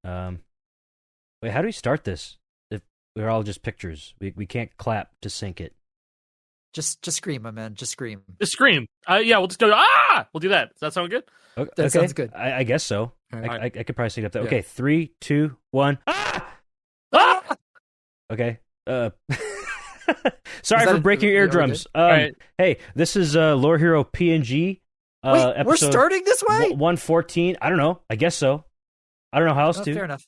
Um, wait, how do we start this? If we're all just pictures, we can't clap to sync it. Just scream, my man. Just scream. Just scream. Yeah, we'll just go. Ah, we'll do that. Does that sound good? Okay, That sounds good. I guess so. Right. I could probably sync up that. Yeah. Okay, 3, 2, 1. Ah! Ah! Okay. Sorry Is that for breaking your are we eardrums. All right. Hey, this is Lore Hero PNG. Wait, we're episode starting this way? 114. I don't know. I guess so. I don't know how else Oh, to. fair enough.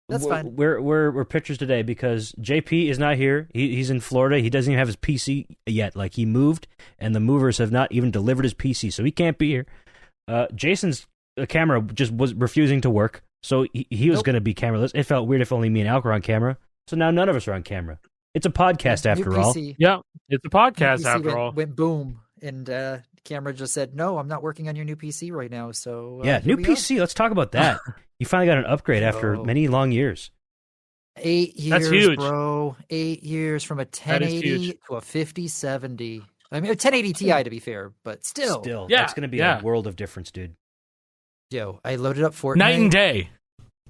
That's fine. We're pictures today because JP is not here. He's in Florida. He doesn't even have his PC yet. Like, he moved, and the movers have not even delivered his PC, so he can't be here. Jason's camera just was refusing to work, so he was Nope. going to be cameraless. It felt weird if only me and Alk were on camera. So now none of us are on camera. It's a podcast after New all. PC, Yeah, it's a podcast PC after went, all. went boom, and camera just said, "No, I'm not working on your new PC right now." So Yeah, here new we are. PC. Let's talk about that. You finally got an upgrade after Yo. many long years. 8 years, That's huge. bro. 8 years from a That is 1080 huge. to a 5070. I mean, a 1080 Ti to be fair, but still. Still, Yeah, that's going to be yeah. a world of difference, dude. Yo, I loaded up Fortnite. Night and day.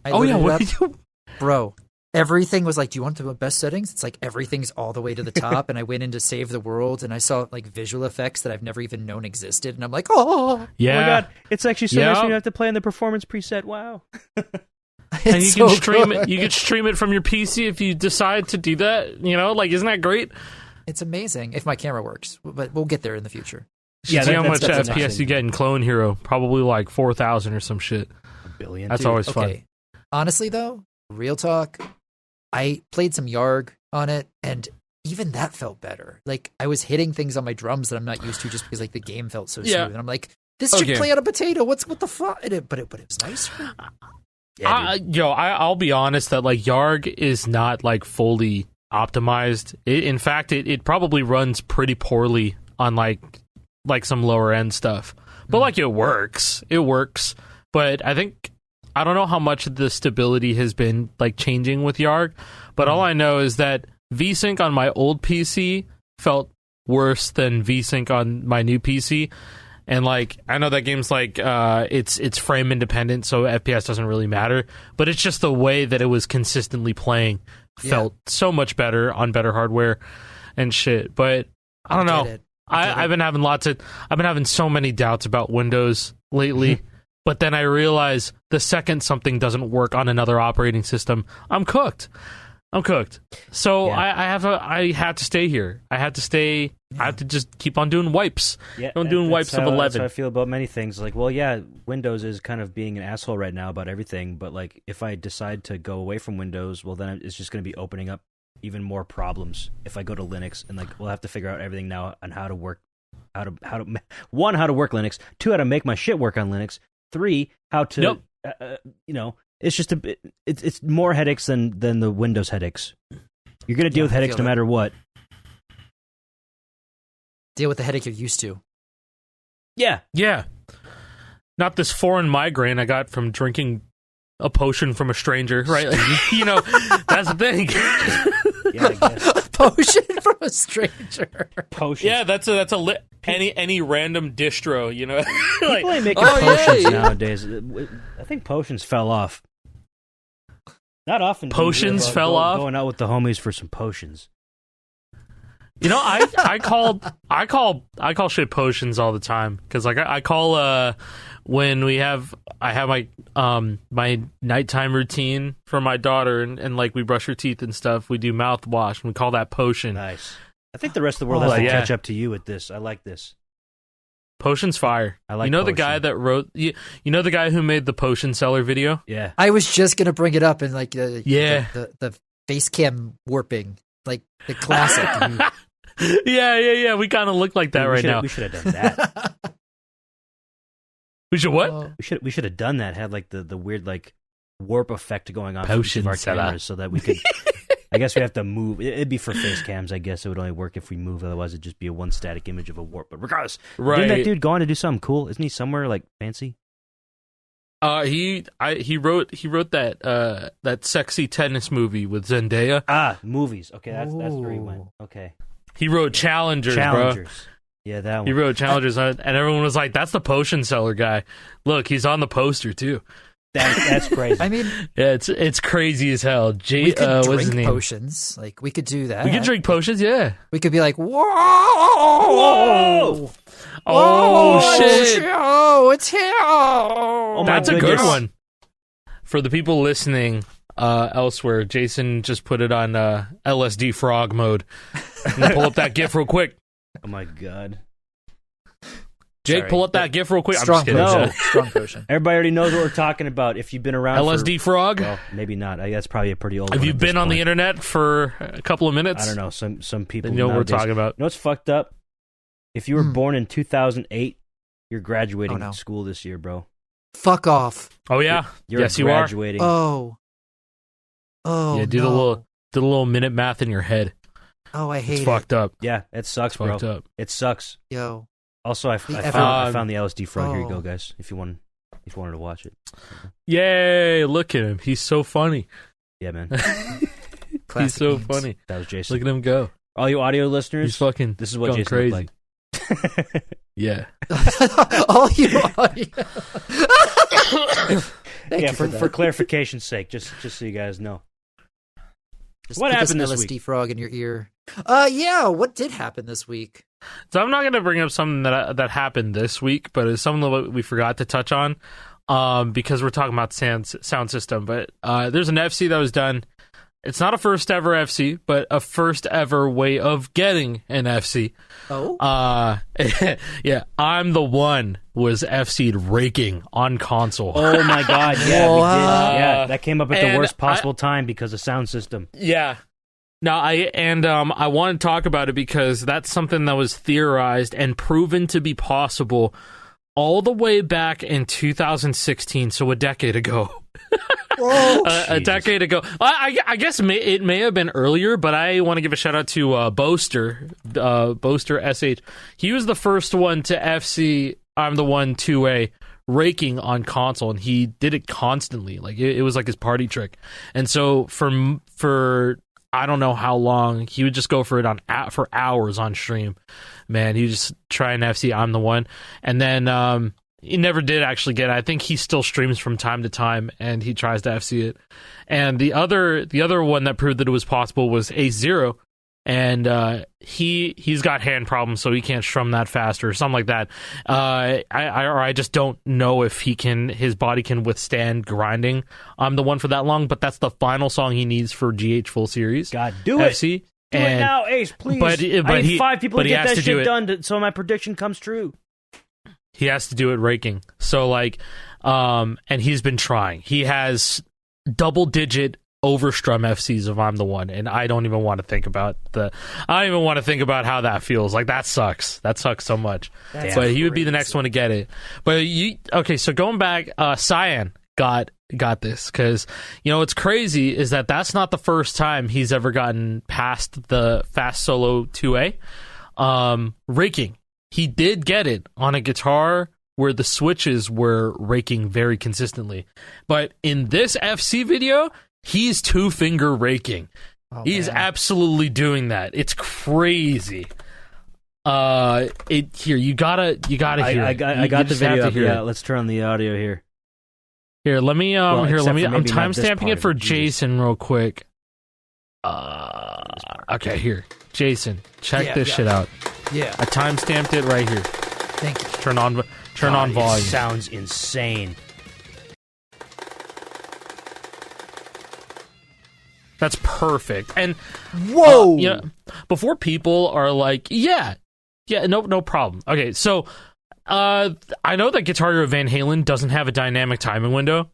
I Oh yeah, loaded what it are up, you? bro. Everything was like, "Do you want the best settings?" It's like everything's all the way to the top, and I went in to save the world, and I saw like visual effects that I've never even known existed, and I'm like, "Oh, Yeah. Oh my god, it's actually so nice Yeah. when you have to play in the performance preset. Wow. it's And you so can stream good." it. You can stream it from your PC if you decide to do that. You know, like, isn't that great? It's amazing if my camera works, but we'll get there in the future. Yeah, see how much that's FPS awesome. you get in Clone Hero. Probably like 4,000 or some shit. A billion. That's too. always fun. Okay, honestly though, real talk, I played some Yarg on it, and even that felt better. Like, I was hitting things on my drums that I'm not used to, just because like the game felt so Yeah. smooth, and I'm like, this should Okay. play on a potato. What the fuck? But it was nicer. Yeah, dude. I'll be honest that like Yarg is not like fully optimized. In fact, it probably runs pretty poorly on like some lower end stuff. But like it works. But I don't know how much the stability has been like changing with Yarg. But all I know is that VSync on my old PC felt worse than VSync on my new PC. And like, I know that game's like it's frame independent, so FPS doesn't really matter. But it's just the way that it was consistently playing felt so much better on better hardware and shit. But I don't know. Get it. I've been having so many doubts about Windows lately. But then I realize the second something doesn't work on another operating system, I'm cooked. So Yeah. I have to stay here. I have to just keep on doing wipes. Yeah, I'm doing wipes that's of how- 11. That's how I feel about many things. Like, well, yeah, Windows is kind of being an asshole right now about everything. But like, if I decide to go away from Windows, well, then it's just going to be opening up even more problems. If I go to Linux, and like, we'll have to figure out everything now on how to work, how to one, how to work Linux, 2, how to make my shit work on Linux, 3, how to, it's just a bit. It's more headaches than the Windows headaches. You're going to deal Yeah, with I headaches feel no that. matter what. Deal with the headache you're used to. Yeah. Yeah. Not this foreign migraine I got from drinking a potion from a stranger, right? Like, you know, that's the thing. Yeah, I guess. A potion from a stranger. Potions. Yeah, that's a any random distro, you know. Like, People ain't making Oh, yeah, potions yeah. nowadays. I think potions fell off. Not often. do you hear Potions about fell off? Going out with the homies for some potions. you know, I call shit potions all the time because like I call when I have my nighttime routine for my daughter and like we brush her teeth and stuff. We do mouthwash and we call that potion. Nice. I think the rest of the world Oh, has to yeah. catch up to you with this. I like this. Potion's fire. I like you know the Potion. guy that wrote you know the guy who made the potion seller video. Yeah. I was just gonna bring it up, and like Yeah. the face cam warping, like the classic. yeah. We kind of look like that Dude, right now. We should have done that. We should what? Oh, we should have done that. Had like the weird like warp effect going on for each Potion of our seller. cameras, so that we could. I guess we have to move. It'd be for face cams. I guess it would only work if we move. Otherwise, it'd just be a one static image of a warp. But regardless, didn't that Right. dude go on to do something cool? Isn't he somewhere like fancy? He wrote that sexy tennis movie with Zendaya. Ah, movies. Okay, that's where he went. Ooh. Okay, He wrote Challengers, bro. Challengers. Yeah, that one. He wrote Challengers, and everyone was like, "That's the potion seller guy." Look, he's on the poster too. That's crazy. I mean, Yeah, it's crazy as hell. we could what's his drink name? potions. Like, we could do that. We could drink potions, yeah. We could be like, whoa! Whoa! Oh, Whoa, shit. It's here! Oh, That's a good goodness. one. For the people listening elsewhere, Jason just put it on LSD frog mode. I'm gonna pull up that GIF real quick. Oh my god. Jake, Sorry, pull up but that GIF real quick. I'm Strong just kidding. No. potion. Strong potion. Everybody already knows what we're talking about. If you've been around LSD frog. well, maybe not. That's probably a pretty old Have one you at been this on the point. internet for a couple of minutes? I don't know. Some people Then you know what we're nowadays- talking about. You know what's fucked up? If you were born in 2008, you're graduating Oh, no. school this year, bro. Fuck off. Oh yeah, You're yes you are. graduating. Oh. Oh, Yeah, do no. the little minute math in your head. Oh, I hate It's it. fucked up. Yeah, it sucks, It's bro. fucked up. It sucks. Yo. Also, I The found the LSD frog. Here you Oh. go, guys. If you wanted to watch it. Yay! Look at him. He's so funny. Yeah, man. He's Classic so memes. funny. That was Jason. Look at him go. All you audio He's listeners, fucking. this is what going Jason crazy. looked like. Yeah. All you audio. Thank Yeah, you for, for clarification's sake, just so you guys know. Just what put happened this this LSD week? frog in your ear. Yeah, what did happen this week? So I'm not going to bring up something that happened this week, but it's something that we forgot to touch on because we're talking about sound system. But there's an FC that was done. It's not a first ever FC, but a first ever way of getting an FC. Oh? Yeah, I'm the one was FC'd raking on console. Oh my god, yeah, we did. What? Yeah, that came up at the And worst possible time because of sound system. Yeah. No, I want to talk about it because that's something that was theorized and proven to be possible all the way back in 2016, so a decade ago. A decade ago. I guess it may have been earlier, but I want to give a shout out to Boaster SH. He was the first one to FC I'm the One 2A raking on console, and he did it constantly. Like it was like his party trick. And so for I don't know how long, he would just go for it for hours on stream. Man, he would just try and FC I'm the One. And then he never did actually get it. I think he still streams from time to time, and he tries to FC it. And the other one that proved that it was possible was A0, and he's got hand problems, so he can't strum that fast or something like that. I just don't know if his body can withstand grinding I'm the One for that long. But that's the final song he needs for GH Full Series. God, do it. FC. Do it now, Ace, please. but I need 5 people but to he get has that to do shit it. done so my prediction comes true. He has to do it raking. So like, and he's been trying. He has double-digit overstrum FCs of I'm the One, and I don't even want to think about how that feels. Like that sucks. That sucks so much. That's But he would be the crazy. next one to get it. But okay? So going back, Cyan got this because what's crazy is that's not the first time he's ever gotten past the Fast Solo 2A raking. He did get it on a guitar where the switches were raking very consistently. But in this FC video, he's 2-finger raking. Oh, He's man. absolutely doing that. It's crazy. Here, you gotta hear. I it. got You the just have video to up. hear Yeah, it. let's turn on the audio here. Here, let me Well, except for I'm maybe not this timestamping part it for of it, Jesus. Jason real quick. Okay, here. Jason, check Yeah, this yeah. shit out. Yeah, I timestamped it right here. thank you. Turn on God, it volume. sounds insane. That's perfect. And Whoa! before people are like, yeah, no problem. Okay, so I know that Guitar Hero Van Halen doesn't have a dynamic timing window.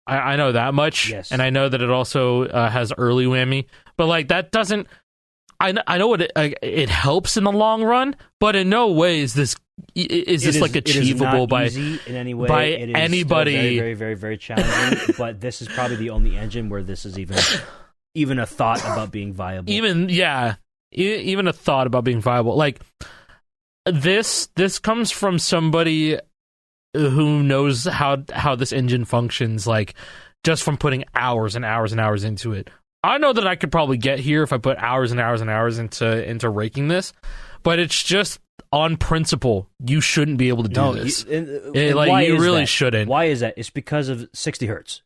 I know that much, Yes. and I know that it also has early whammy. But like that doesn't. I know it helps in the long run, but in no way is this like achievable it is not easy in any way. by It is anybody. still very, very, very, very challenging. But this is probably the only engine where this is even a thought about being viable. even a thought about being viable. Like this comes from somebody who knows how this engine functions, like just from putting hours and hours and hours into it. I know that I could probably get here if I put hours and hours and hours into raking this, but it's just on principle. You shouldn't be able to do this. Why you is really that? shouldn't. Why is that? It's because of 60 hertz.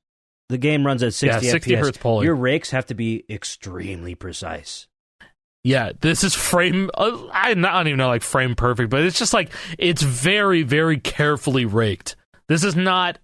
The game runs at 60 60 FPS. hertz polling. Your rakes have to be extremely precise. Yeah, this is frame. I don't even know like frame perfect, but it's just like it's very, very carefully raked. This is not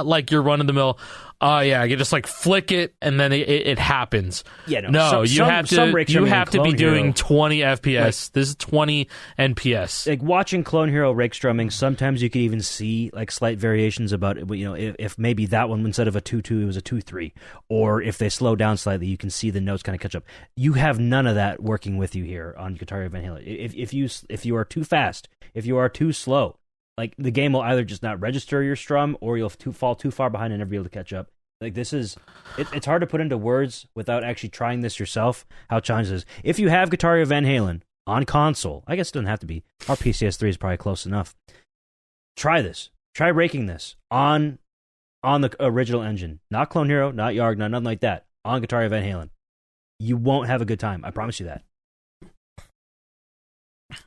like your run of the mill. Oh yeah, you just like flick it and then it happens. Yeah, no. You have to be doing 20 FPS. Like, this is 20 NPS. Like watching Clone Hero rake strumming, sometimes you can even see like slight variations about if maybe that one instead of a 2-2 it was a 2-3, or if they slow down slightly, you can see the notes kind of catch up. You have none of that working with you here on Guitar Hero Van Halen. If you are too fast, if you are too slow, like the game will either just not register your strum, or you'll fall too far behind and never be able to catch up. Like this is, it's hard to put into words without actually trying this yourself. How challenging this is. If you have Guitar Hero Van Halen on console, I guess it doesn't have to be. Our PCS3 is probably close enough. Try this. Try raking this on the original engine, not Clone Hero, not Yarg, not nothing like that. On Guitar Hero Van Halen, you won't have a good time. I promise you that.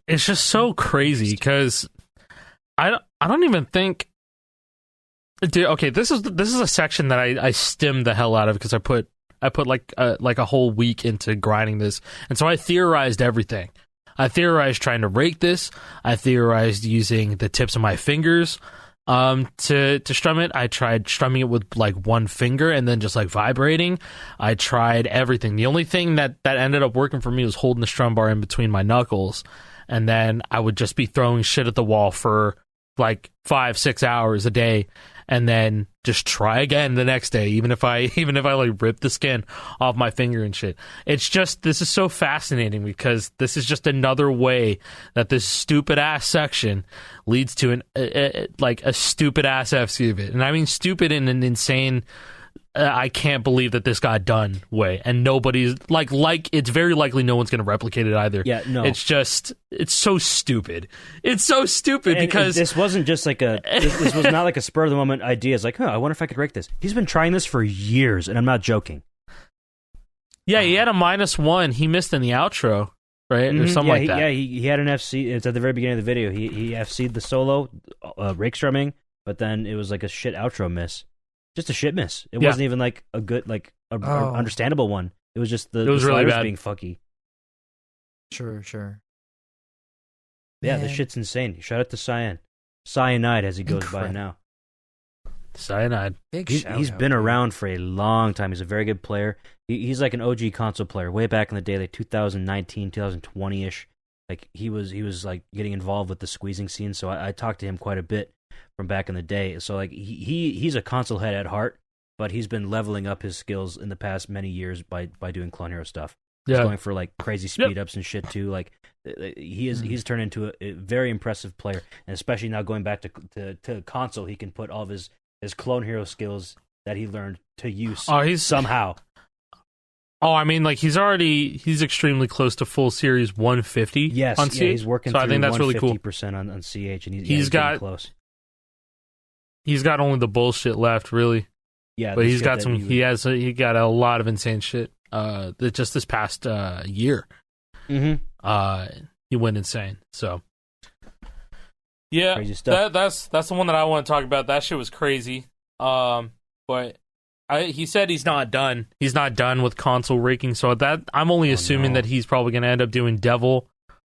It's just so crazy because I don't even think. Dude, okay, this is a section that I stemmed the hell out of because I put like a whole week into grinding this, and so I theorized everything. I theorized trying to rake this. I theorized using the tips of my fingers to strum it. I tried strumming it with like one finger and then just like vibrating. I tried everything. The only thing that ended up working for me was holding the strum bar in between my knuckles, and then I would just be throwing shit at the wall for like 5-6 hours a day, and then just try again the next day, even if I like rip the skin off my finger and shit. It's just, this is so fascinating because this is just another way that this stupid ass section leads to a stupid ass FC of it. And I mean stupid in an insane, I can't believe that this got done way, and nobody's like it's very likely no one's going to replicate it either. Yeah, no. It's so stupid. It's so stupid because this wasn't just like this was not like a spur of the moment idea. It's like, I wonder if I could rake this. He's been trying this for years, and I'm not joking. Yeah, he had a -1. He missed in the outro, right? Or something like that. Yeah, he had an FC. It's at the very beginning of the video. He FC'd the solo rake strumming, but then it was like a shit outro miss. Just a shit miss. It wasn't even like a good, like a understandable one. It was just the really bad. being fucky. Sure. Yeah, Man. this shit's insane. Shout out to Cyanide as he goes by now. Cyanide. He's been around for a long time. He's a very good player. He's like an OG console player. Way back in the day, like 2019, 2020-ish. Like he was like getting involved with the squeezing scene. So I talked to him quite a bit from back in the day. So like he's a console head at heart, but he's been leveling up his skills in the past many years by doing Clone Hero stuff. He's going for like crazy speed ups and shit too. Like he's turned into a very impressive player, and especially now going back to console, he can put all of his Clone Hero skills that he learned to use somehow. Oh, I mean, like he's extremely close to full series 150. Yes, on CH. He's working. So I think that's really cool. 50% on CH, and he's got close. He's got only the bullshit left, really. Yeah, but he's got some. He got a lot of insane shit. Just this past year, he went insane. So, yeah, crazy stuff. That's the one that I want to talk about. That shit was crazy. But he said he's not done. He's not done with console raking. So that I'm only assuming that he's probably going to end up doing Devil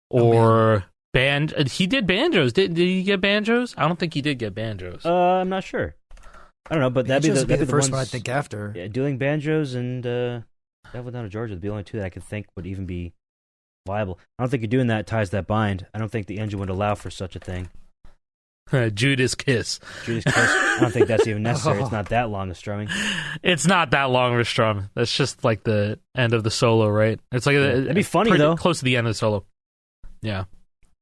or Band. He did banjos. Did he get banjos? I don't think he did get banjos. I'm not sure. I don't know, but that'd be the first ones, one I think after. Yeah, doing banjos and Devil Down to Georgia would be the only two that I could think would even be viable. I don't think you're doing that ties that bind. I don't think the engine would allow for such a thing. Judas Kiss. I don't think that's even necessary. It's not that long of strumming. It's not that long of a strum. That's just like the end of the solo, right? It's like it'd be funny though. Close to the end of the solo. Yeah.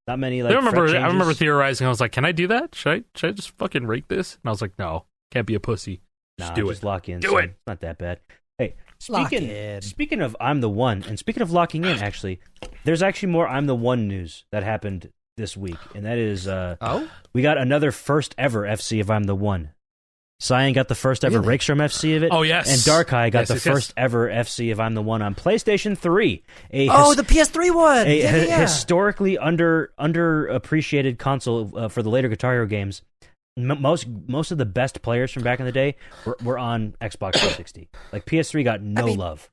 Not many like. I remember theorizing. I was like, "Can I do that? Should I just fucking rake this?" And I was like, "No, can't be a pussy. Just do it. Just lock in. Do it. It's not that bad." Hey, speaking of I'm the One, and speaking of locking in, actually, there's actually more I'm the One news that happened this week, and that is we got another first ever FC of I'm the One. Cyan got the first ever Really? Rakestrom FC of it. Oh, yes. And Darkeye got Yes, the yes, yes. first ever FC of I'm the One on PlayStation 3. The PS3 one. A Yeah. historically underappreciated console for the later Guitar Hero games. Most of the best players from back in the day were on Xbox 360. Like PS3 got no love.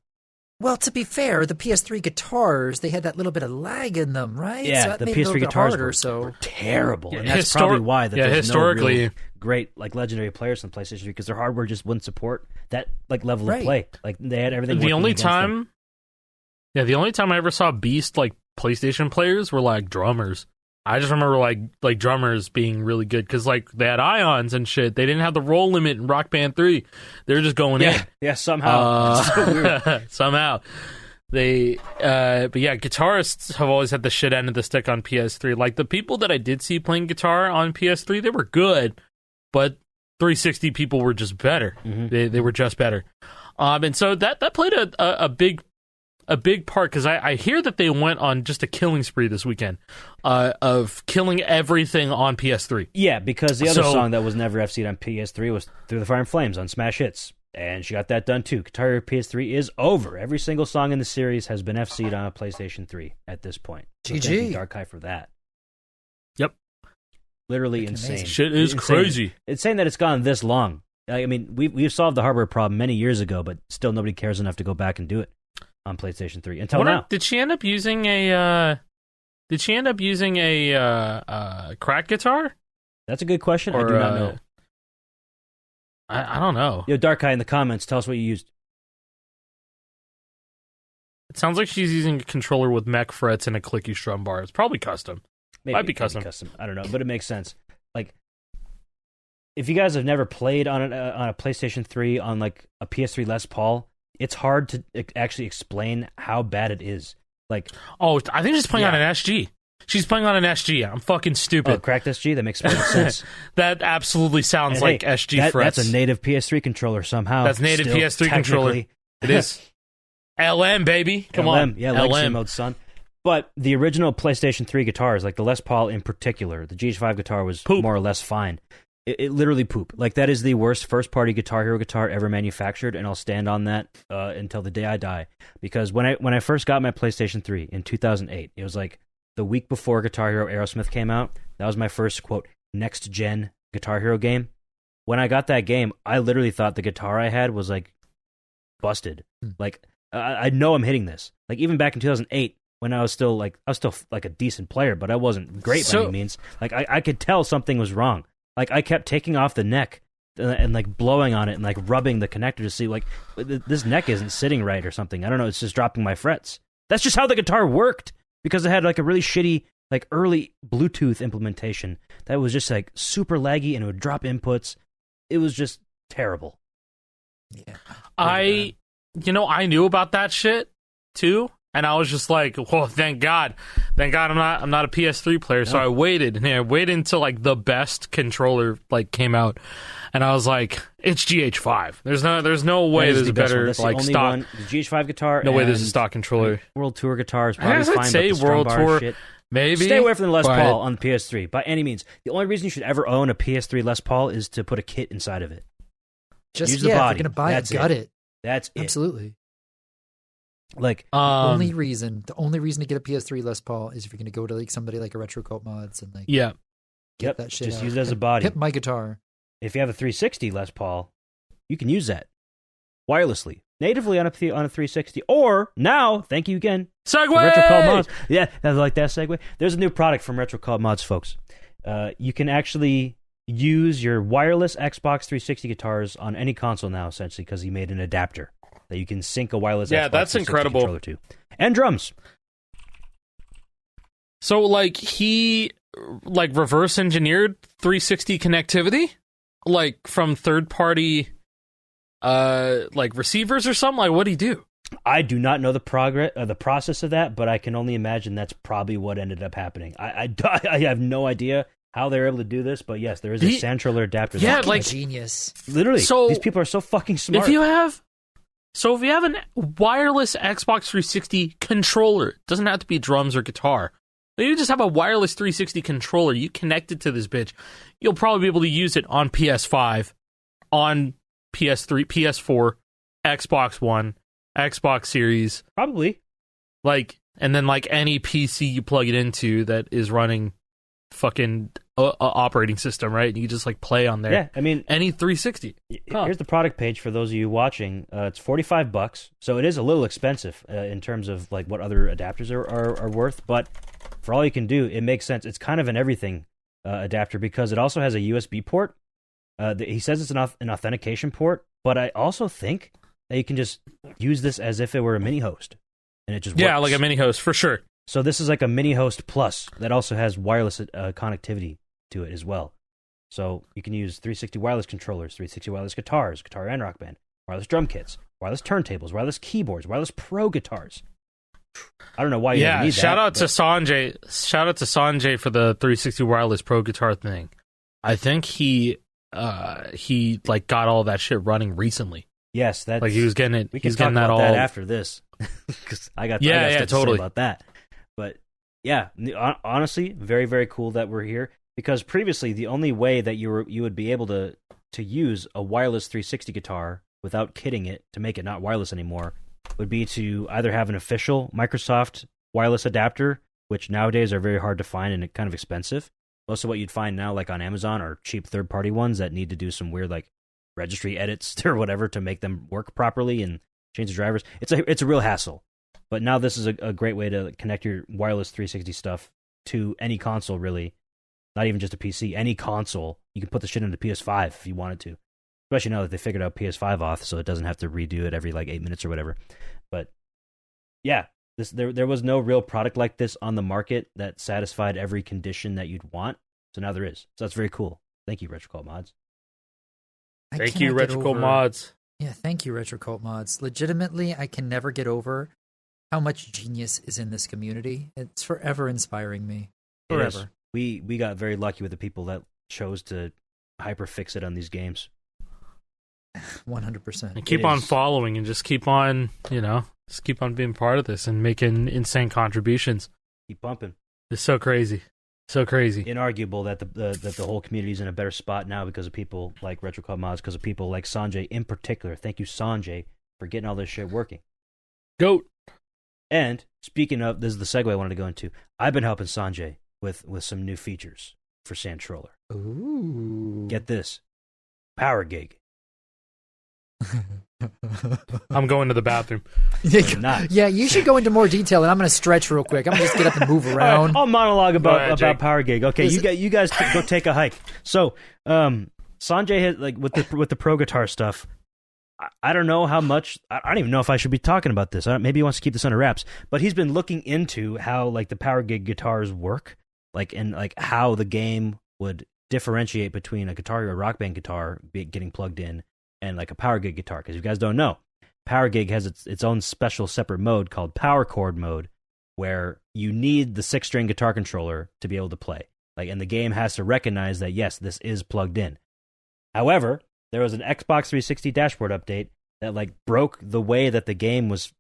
Well, to be fair, the PS3 guitars, they had that little bit of lag in them, right? Yeah, so that the made it a little PS3 bit guitars harder, were terrible, Yeah, and that's probably why there's historically, no real great like legendary players on PlayStation 3 because their hardware just wouldn't support that like level of play. Like they had everything. the working only against them. time, the only time I ever saw Beast like PlayStation players were like drummers. I just remember like drummers being really good because like they had ions and shit. They didn't have the roll limit in Rock Band 3. They were just going in. Yeah, somehow. It's so weird. Somehow. But yeah, guitarists have always had the shit end of the stick on PS3. Like the people that I did see playing guitar on PS3, they were good, but 360 people were just better. Mm-hmm. They were just better. And so that played a big part because I hear that they went on just a killing spree this weekend of killing everything on PS3. Yeah, because the other So- song that was never FC'd on PS3 was Through the Fire and Flames on Smash Hits. And she got that done too. Guitar Hero PS3 is over. Every single song in the series has been FC'd on a PlayStation 3 at this point. So GG. thank you, Darkeye, for that. Yep. Literally Freaking insane. amazing. Shit is Insane. crazy. It's saying that it's gone this long. I mean, we've solved the hardware problem many years ago, but still nobody cares enough to go back and do it on PlayStation 3 until now. Did she end up using a crack guitar? That's a good question. I Or, do not know. I don't know. Yo, Darkeye in the comments, tell us what you used. It sounds like she's using a controller with mech frets and a clicky strum bar. It's probably custom. Might be custom. I don't know, but it makes sense. Like, if you guys have never played on a PlayStation 3 on like a PS3 Les Paul, it's hard to actually explain how bad it is. Like, Oh, I think she's playing Yeah. on an SG. She's playing on an SG. I'm fucking oh, stupid. cracked SG, that makes perfect sense. That absolutely sounds And like hey, SG frets. That's a native PS3 controller somehow. That's native Still, PS3 controller. technically. It is. LM, baby. Come LM, on. yeah, legacy LM. mode, son. But the original PlayStation 3 guitars, like the Les Paul in particular, the GH5 guitar was Poop. more or less fine. It literally poop. Like, that is the worst first-party Guitar Hero guitar ever manufactured, and I'll stand on that until the day I die. Because when I first got my PlayStation 3 in 2008, it was like the week before Guitar Hero Aerosmith came out. That was my first, quote, next-gen Guitar Hero game. When I got that game, I literally thought the guitar I had was, like, busted. Like, I know I'm hitting this. Like, even back in 2008, when I was still a decent player, but I wasn't great by any means. Like, I could tell something was wrong. Like, I kept taking off the neck and like blowing on it and like rubbing the connector to see like this neck isn't sitting right or something. I don't know. It's just dropping my frets. That's just how the guitar worked because it had like a really shitty like early Bluetooth implementation that was just like super laggy and it would drop inputs. It was just terrible. Yeah. I knew about that shit too, and I was just like, "Well, thank God I'm not a PS3 player." So I waited until like the best controller like came out, and I was like, "It's GH5. There's no way That is there's the a best one. better That's like the only stock. one. The GH5 guitar. No way there's a and, stock controller. like, World Tour guitar is I probably guess I'd fine. say but the strum World bar Tour, shit. Maybe Stay away from the Les but- Paul on the PS3 by any means. The only reason you should ever own a PS3 Les Paul is to put a kit inside of it. Just Use the if body. you're gonna buy That's it, gut it. That's it. Absolutely. Like, The only reason to get a PS3 Les Paul is if you're gonna go to like somebody like a Retro Cult Mods and like yeah. get yep, that shit. just out. use it as a body. Pimp my guitar. If you have a 360 Les Paul, you can use that wirelessly, natively on a 360. Or now, thank you again, Segway. for Retro Cult Mods. Yeah, I like that segue. There's a new product from Retro Cult Mods, folks. You can actually use your wireless Xbox 360 guitars on any console now, essentially, because he made an adapter that you can sync a wireless Yeah, Xbox that's 360 incredible. controller to. And drums. So like he like reverse engineered 360 connectivity like from third party like receivers or something. Like what'd he do? I do not know the process of that, but I can only imagine that's probably what ended up happening. I have no idea how they're able to do this, but yes, there is a Sandtroller adapter. Yeah, that- like Genius. literally. So- these people are so fucking smart. If you have a wireless Xbox 360 controller, it doesn't have to be drums or guitar. You just have a wireless 360 controller, you connect it to this bitch, you'll probably be able to use it on PS5 on PS3, PS4, Xbox One, Xbox Series, Probably. like, and then like any PC you plug it into that is running fucking operating system, right? You just like play on there. Yeah, I mean, Any 360. Huh. here's the product page for those of you watching. It's $45, so it is a little expensive in terms of like what other adapters are worth. But for all you can do, it makes sense. It's kind of an everything adapter because it also has a USB port. He says it's an authentication port, but I also think that you can just use this as if it were a mini host, and it just works. Yeah, like a mini host for sure. So this is like a mini host plus that also has wireless connectivity to it as well. So you can use 360 wireless controllers, 360 wireless guitars, Guitar and Rock Band, wireless drum kits, wireless turntables, wireless keyboards, wireless pro guitars. I don't know why you even need that. Shout out to Sanjay. Shout out to Sanjay for the 360 wireless pro guitar thing. I think he like got all that shit running recently. Yes, that's Like he was getting it. we can He's talk getting that about all that after this because I got Yeah, stuff to totally. say about that. But yeah, honestly, very very cool that we're here because previously the only way that you would be able to use a wireless 360 guitar without kitting it to make it not wireless anymore would be to either have an official Microsoft wireless adapter, which nowadays are very hard to find and kind of expensive. Most of what you'd find now, like on Amazon, are cheap third-party ones that need to do some weird like registry edits or whatever to make them work properly and change the drivers. It's a real hassle. But now this is a great way to connect your wireless 360 stuff to any console, really. Not even just a PC, any console. You can put the shit into PS5 if you wanted to. Especially now that they figured out PS5 auth, so it doesn't have to redo it every like 8 minutes or whatever. But yeah, there was no real product like this on the market that satisfied every condition that you'd want. So now there is. So that's very cool. Thank you, RetroCult Mods. Thank you, cannot get RetroCult over- Mods. Yeah, thank you, RetroCult Mods. Legitimately, I can never get over how much genius is in this community. It's forever inspiring me. It is. Forever. We got very lucky with the people that chose to hyperfix it on these games. 100%. And keep It on is. following and just keep on, just keep on being part of this and making insane contributions. Keep bumping. It's so crazy. So crazy. Inarguable that the whole community is in a better spot now because of people like RetroClub Mods, because of people like Sanjay in particular. Thank you, Sanjay, for getting all this shit working. Goat. And speaking of, this is the segue I wanted to go into. I've been helping Sanjay with some new features for Sandtroller. Ooh. Get this, Power Gig. I'm going to the bathroom. Not. Yeah, you should go into more detail, and I'm going to stretch real quick. I'm going to just get up and move All around. right, I'll monologue Go ahead, about Jake. Power Gig. Okay, you guys go take a hike. So, Sanjay had like with the pro guitar stuff. I don't know how much. I don't even know if I should be talking about this. Maybe he wants to keep this under wraps. But he's been looking into how like the Power Gig guitars work, and how the game would differentiate between a guitar or a Rock Band guitar getting plugged in and like a Power Gig guitar. Because you guys don't know, Power Gig has its own special separate mode called Power Chord mode, where you need the 6-string guitar controller to be able to play. And the game has to recognize that yes, this is plugged in. However, there was an Xbox 360 dashboard update that broke the way that the game was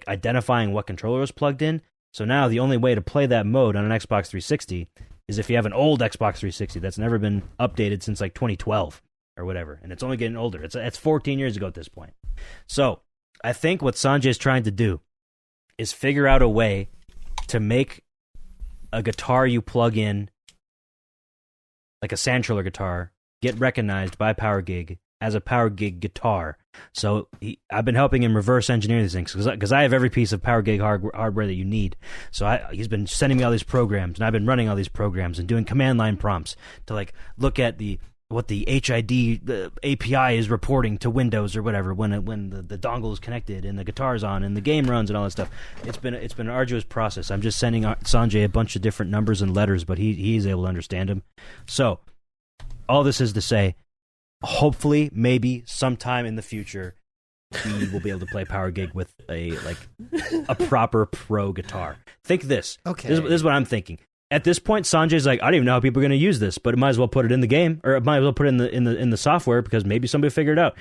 identifying what controller was plugged in. So now the only way to play that mode on an Xbox 360 is if you have an old Xbox 360 that's never been updated since 2012 or whatever, and it's only getting older. It's 14 years ago at this point. So I think what Sanjay is trying to do is figure out a way to make a guitar you plug in, like a Sandtroller guitar, get recognized by Power Gig as a Power Gig guitar. So I've been helping him reverse engineer these things because I have every piece of Power Gig hardware that you need. So he's been sending me all these programs, and I've been running all these programs and doing command line prompts to look at what the HID API is reporting to Windows or whatever when the dongle is connected and the guitar's on and the game runs and all that stuff. It's been an arduous process. I'm just sending Sanjay a bunch of different numbers and letters, but he's able to understand them. So all this is to say, hopefully, maybe sometime in the future, we will be able to play Power Gig with a proper pro guitar. Think this. Okay. This is what I'm thinking. At this point, Sanjay's I don't even know how people are going to use this, but I might as well put it in the game, or I might as well put it in the software because maybe somebody will figure it out.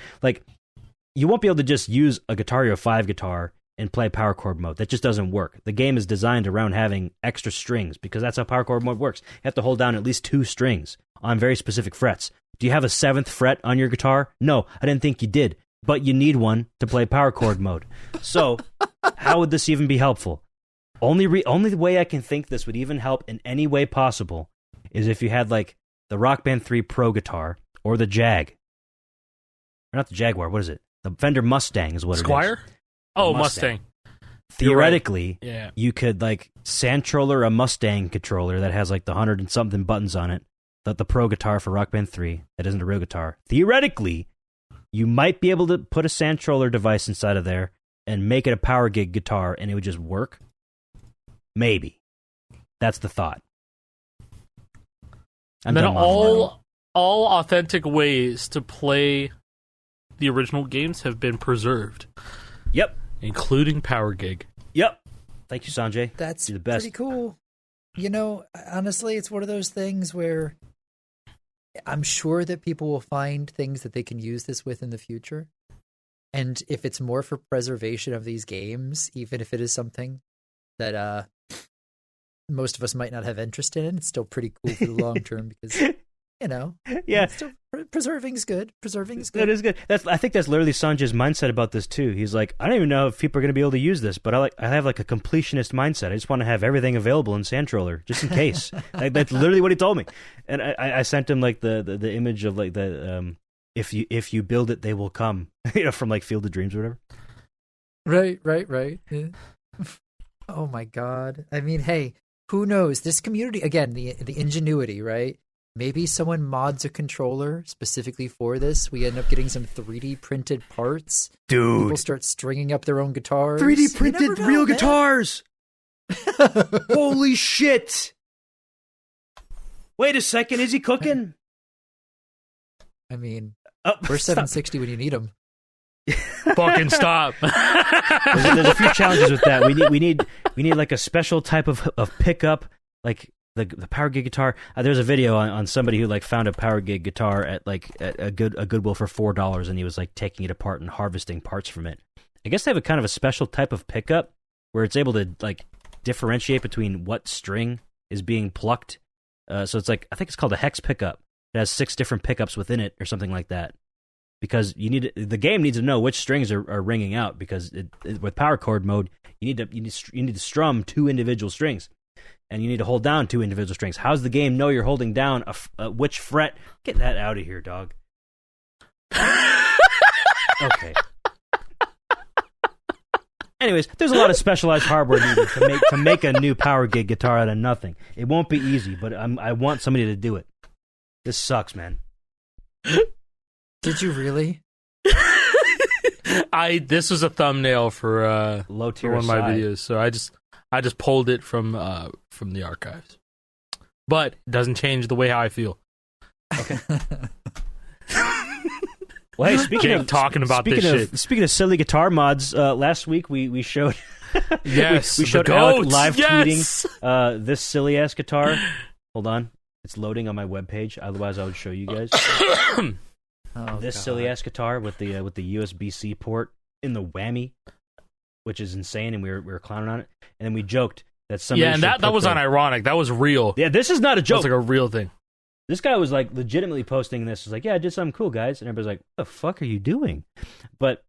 You won't be able to just use a Guitar Hero 5 guitar and play Power Chord mode. That just doesn't work. The game is designed around having extra strings because that's how Power Chord mode works. You have to hold down at least 2 strings on very specific frets Do you have a 7th fret on your guitar? No, I didn't think you did. But you need one to play power chord mode. So, how would this even be helpful? Only way I can think this would even help in any way possible is if you had like the Rock Band 3 Pro guitar or the Jag. Or not the Jaguar, what is it? The Fender Mustang is what Squire? it is. Oh, Mustang. Theoretically, Yeah. you could like Sandtroller a Mustang controller that has like the 100 and something buttons on it, the Pro guitar for Rock Band 3, that isn't a real guitar. Theoretically, you might be able to put a Sandtroller device inside of there and make it a Power Gig guitar and it would just work. Maybe. That's the thought. And then all authentic ways to play the original games have been preserved. Yep. Including Power Gig. Yep. Thank you, Sanjay. That's You're the best. pretty cool. You know, honestly, it's one of those things where I'm sure that people will find things that they can use this with in the future. And if it's more for preservation of these games, even if it is something that most of us might not have interest in, it's still pretty cool for the long term because, you know, Yeah. still, preserving's good. Preserving's good. That is good. I think that's literally Sanjay's mindset about this too. He's like, I don't even know if people are going to be able to use this, but I have like a completionist mindset. I just want to have everything available in Sandtroller just in case. Like, that's literally what he told me. And I sent him like the image of like the if you build it, they will come. From like Field of Dreams or whatever. Right. Yeah. Oh my God. I mean, hey, who knows? This community, again, the ingenuity, right? Maybe someone mods a controller specifically for this. We end up getting some 3D printed parts. Dude. People start stringing up their own guitars. 3D printed real guitars. Holy shit. Wait a second. Is he cooking? I mean, Oh, we're stop. 760 when you need them. Fucking stop. There's a few challenges with that. We need like a special type of pickup, like the Power Gig guitar. There's a video on somebody who like found a Power Gig guitar at a Goodwill for $4, and he was like taking it apart and harvesting parts from it. I guess they have a kind of a special type of pickup where it's able to like differentiate between what string is being plucked. So it's like, I think it's called a hex pickup. It has 6 different pickups within it or something like that. Because the game needs to know which strings are ringing out, because with power chord mode, you need to strum 2 individual strings, and you need to hold down 2 individual strings. How's the game know you're holding down which fret? Get that out of here, dog. Okay. Anyways, there's a lot of specialized hardware needed to make a new Power Gig guitar out of nothing. It won't be easy, but I want somebody to do it. This sucks, man. Did you really? This was a thumbnail for Low tier one of my aside. videos, so I just pulled it from the archives. But it doesn't change the way how I feel. Well, hey, speaking Jake of talking about this shit. Speaking of silly guitar mods, last week we showed Yes, we showed the Alec goats, live yes! tweeting this silly ass guitar. Hold on, it's loading on my webpage. Otherwise, I would show you guys this silly ass guitar with the USB-C port in the whammy, which is insane, and we were clowning on it, and then we joked that somebody Yeah, and should that was put unironic. That was real. Yeah, this is not a That joke. was like a real thing. This guy was like legitimately posting this. Was like, yeah, I did something cool, guys, and everybody's like, what the fuck are you doing? But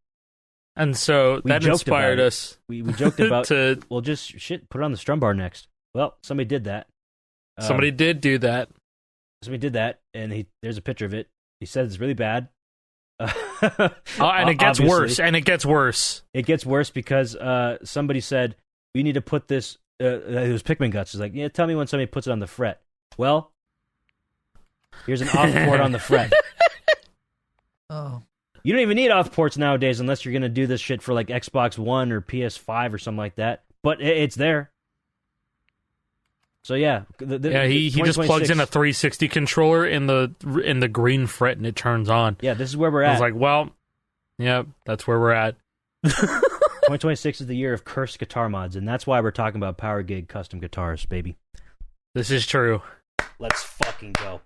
And so We that joked inspired about it. us we joked about to. well, just put it on the strum bar next. Well, somebody did that. Somebody did do that. Somebody did that, and there's a picture of it. He said it's really bad. And it gets Obviously. worse. And it gets worse. It gets worse because somebody said, we need to put this. It was Pikmin Guts. He's like, yeah, tell me when somebody puts it on the fret. Well, here's an off port on the fret. Oh. You don't even need off ports nowadays unless you're going to do this shit for like Xbox One or PS5 or something like that. But it's there. So yeah, Yeah, he just plugs in a 360 controller in the green fret and it turns on. Yeah, this is where we're I at. was like, well, yeah, that's where we're at. 2026 is the year of cursed guitar mods, and that's why we're talking about Power Gig custom guitars, baby. This is true. Let's fucking go.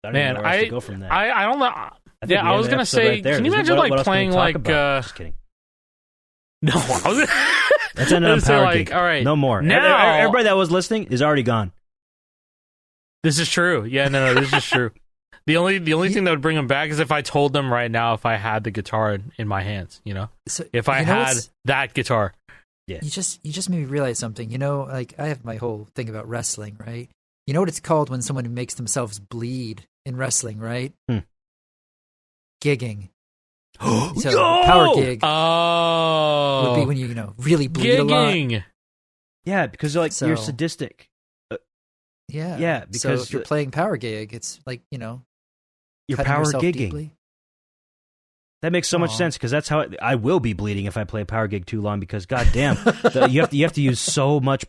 I don't even know where else to go from there. I don't know. I think Yeah, we I have was an gonna episode say, right there. can you What imagine else like can we playing talk like about? Just kidding. No, I was That's ended I on was gonna say, Power like, Gig. all right, No more. now- Everybody that was listening is already gone. This is true. Yeah, no, this is true. The only thing that would bring them back is if I told them right now if I had the guitar in my hands, So, if I had that guitar. Yeah. You just made me realize something. Like I have my whole thing about wrestling, right? You know what it's called when someone makes themselves bleed in wrestling, right? Gigging. So power gig would be when you really bleed a lot. Yeah, because you're sadistic. Yeah. Because so if you're playing power gig, it's like you're cutting power yourself gigging. deeply. That makes so much sense because that's how I will be bleeding if I play a power gig too long. Because goddamn, you have to use so much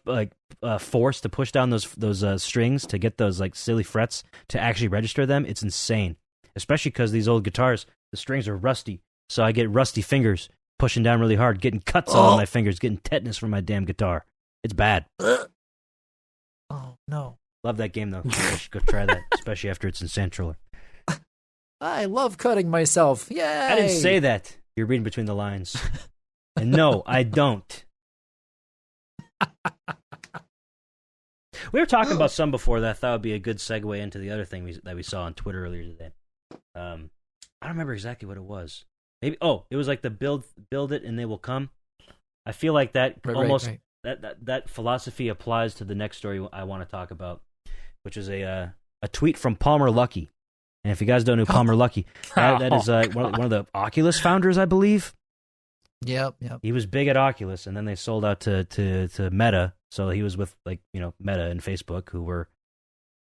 force to push down those strings to get those like silly frets to actually register them. It's insane, especially because these old guitars, the strings are rusty, so I get rusty fingers pushing down really hard, getting cuts all on my fingers, getting tetanus from my damn guitar. It's bad. Oh no! Love that game though. You should go try that, especially after it's in Central. I love cutting myself. Yay! I didn't say that. You're reading between the lines. And no, I don't. We were talking about some before that I thought would be a good segue into the other thing that we saw on Twitter earlier today. I don't remember exactly what it was. Maybe it was like the build it and they will come. I feel like that right. That philosophy applies to the next story I want to talk about, which is a tweet from Palmer Luckey. And if you guys don't know Palmer Luckey, that is one of the Oculus founders, I believe. Yep. He was big at Oculus, and then they sold out to Meta. So he was with Meta and Facebook, who were a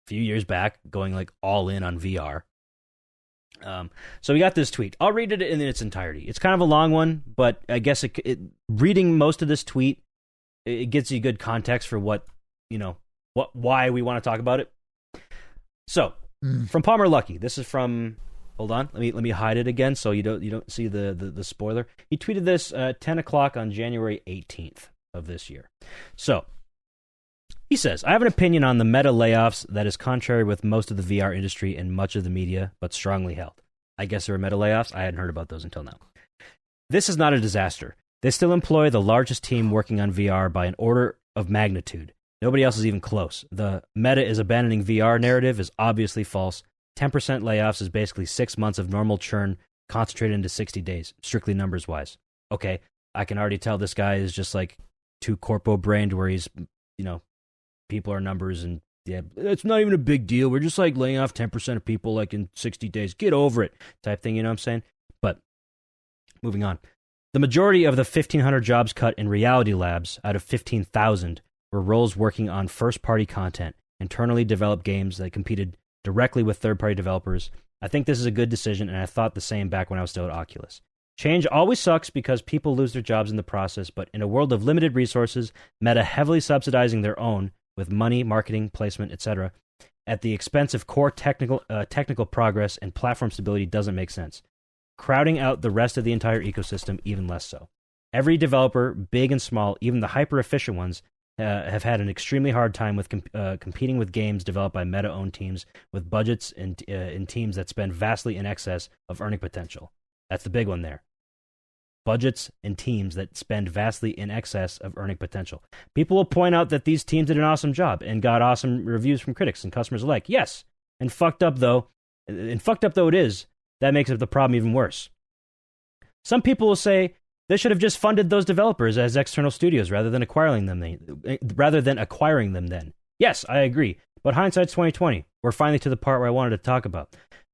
few years back going like all in on VR. So we got this tweet. I'll read it in its entirety. It's kind of a long one, but I guess reading most of this tweet, it gives you good context for why we want to talk about it. So. From Palmer Luckey. This is from. Hold on. Let me hide it again so you don't see the spoiler. He tweeted this 10 o'clock on January 18th of this year. So he says, "I have an opinion on the Meta layoffs that is contrary with most of the VR industry and much of the media, but strongly held." I guess there were Meta layoffs. I hadn't heard about those until now. "This is not a disaster. They still employ the largest team working on VR by an order of magnitude. Nobody else is even close. The Meta is abandoning VR narrative is obviously false. 10% layoffs is basically 6 months of normal churn concentrated into 60 days, strictly numbers-wise." Okay, I can already tell this guy is just like too corpo-brained where he's, people are numbers and, yeah, it's not even a big deal. We're just like laying off 10% of people like in 60 days. Get over it type thing, you know what I'm saying? But moving on. The majority of the 1,500 jobs cut in Reality Labs out of 15,000 were roles working on first-party content, internally developed games that competed directly with third-party developers. I think this is a good decision, and I thought the same back when I was still at Oculus. Change always sucks because people lose their jobs in the process, but in a world of limited resources, Meta heavily subsidizing their own with money, marketing, placement, etc., at the expense of core technical progress and platform stability doesn't make sense. Crowding out the rest of the entire ecosystem even less so. Every developer, big and small, even the hyper-efficient ones, have had an extremely hard time with competing with games developed by Meta-owned teams with budgets and in teams that spend vastly in excess of earning potential. That's the big one there. Budgets and teams that spend vastly in excess of earning potential. People will point out that these teams did an awesome job and got awesome reviews from critics and customers alike. Yes, and fucked up though it is, that makes the problem even worse. Some people will say, they should have just funded those developers as external studios rather than acquiring them then. Yes, I agree. But hindsight's 2020. We're finally to the part where I wanted to talk about.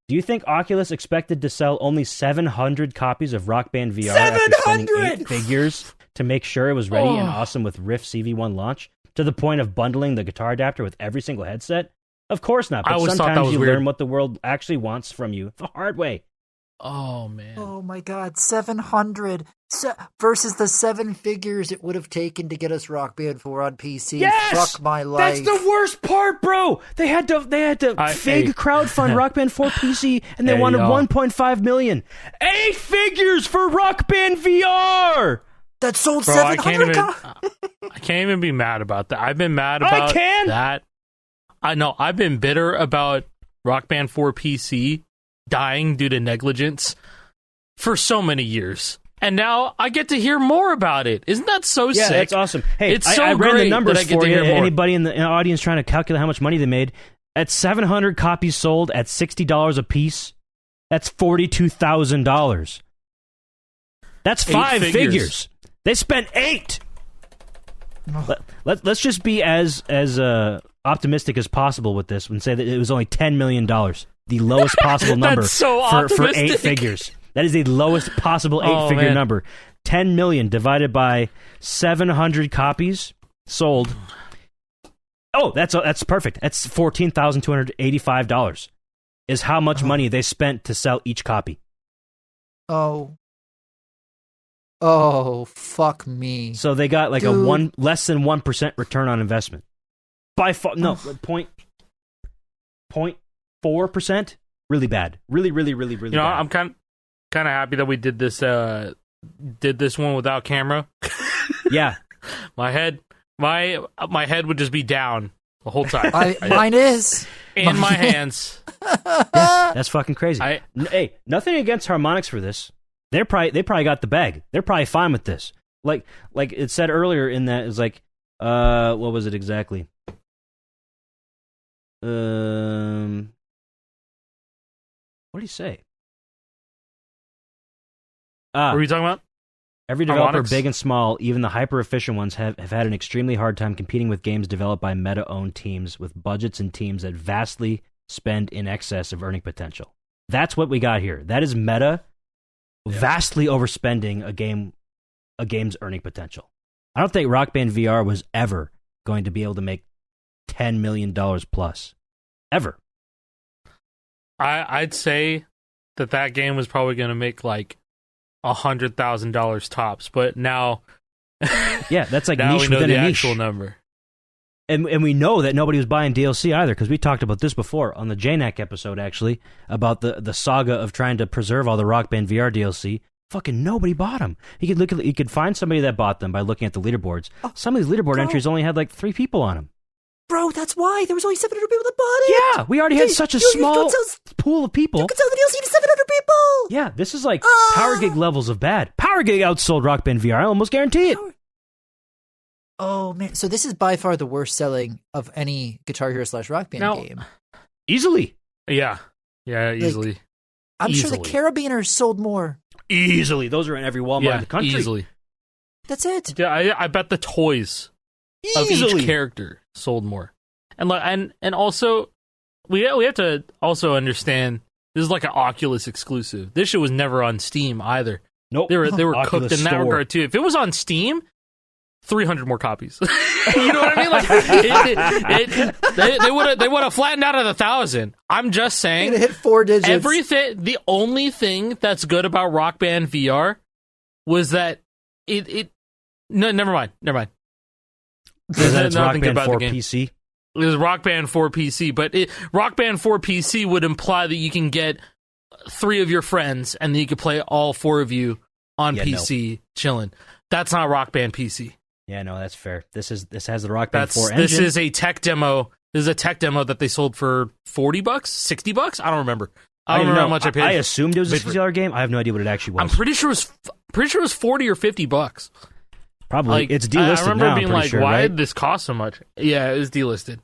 Do you think Oculus expected to sell only 700 copies of Rock Band VR after spending 8 figures to make sure it was ready and awesome with Rift CV1 launch, to the point of bundling the guitar adapter with every single headset? Of course not, but sometimes you learn what the world actually wants from you the hard way. Oh, man. Oh, my God. 700 versus the 7 figures it would have taken to get us Rock Band 4 on PC. Yes! Fuck my life. That's the worst part, bro. They had to fake crowdfund Rock Band 4 PC, and they wanted $1.5 million. 8 figures for Rock Band VR! That sold 700 I can't even be mad about that. I've been mad about that. I know. I've been bitter about Rock Band 4 PC dying due to negligence for so many years, and now I get to hear more about it. Isn't that so sick? Yeah, that's awesome. Hey, it's so I ran great the numbers that I get for to hear more. Anybody in the audience trying to calculate how much money they made, At 700 copies sold at $60 a piece, that's $42,000. That's 5 figures. They spent 8. Let's just be as optimistic as possible with this and say that it was only $10 million, the lowest possible number for 8 figures. That is the lowest possible 8-figure number. 10 million divided by 700 copies sold. Oh, that's perfect. That's $14,285 is how much money they spent to sell each copy. Oh, fuck me. So they got like less than 1% return on investment. By far, no, 0.4%. Really bad. Really bad. I'm kind of happy that we did this one without camera. Yeah. My head would just be down the whole time. Mine is in my hands. Yeah, that's fucking crazy. Hey, nothing against Harmonix for this. They probably got the bag. They're probably fine with this. Like it said earlier in that, it's like, what was it exactly? What did he say? What are we talking about? Every developer, Harmonix? big and small, even the hyper-efficient ones, have had an extremely hard time competing with games developed by Meta-owned teams with budgets and teams that vastly spend in excess of earning potential. That's what we got here. That is Meta vastly overspending a game's earning potential. I don't think Rock Band VR was ever going to be able to make $10 million plus. Ever. I'd say that game was probably going to make like $100,000 tops, but now yeah, that's like now niche we know within the a niche. actual number. And we know that nobody was buying DLC either, because we talked about this before on the JNAC episode, actually, about the saga of trying to preserve all the Rock Band VR DLC. Fucking nobody bought them. You could find somebody that bought them by looking at the leaderboards. Some of these leaderboard entries only had like 3 people on them. Bro, that's why there was only 700 people that bought it. Yeah, we already had such a small pool of people. You could sell the DLC to 700 people. Yeah, this is like Power Gig levels of bad. Power Gig outsold Rock Band VR. I almost guarantee it. Oh man, so this is by far the worst selling of any Guitar Hero / Rock Band game. Easily. Yeah, easily. I'm sure the Carabiners sold more. Easily. Those are in every Walmart in the country. Easily. That's it. Yeah, I bet the toys of each character sold more. And also we have to also understand this is like an Oculus exclusive. This shit was never on Steam either. Nope. They were Oculus cooked in that Store. regard too. If it was on Steam, 300 more copies. You know what I mean? Like they would have flattened out at 1,000. I'm just saying. It hit 4 digits. Everything. The only thing that's good about Rock Band VR was that it. No, never mind. Because it's Rock Band 4 PC. It was Rock Band 4 PC, but Rock Band 4 PC would imply that you can get 3 of your friends and then you can play all 4 of you on PC chilling. That's not Rock Band PC. Yeah, no, that's fair. This has the Rock Band 4 engine. This is a tech demo. This is a tech demo that they sold for $40, $60. I don't remember. I don't remember how much I paid. I assumed it was a $60 game. I have no idea what it actually was. I'm pretty sure it was $40 or $50. Probably. Like, it's delisted I remember now, being like, sure, why right? did this cost so much? Yeah, it was delisted.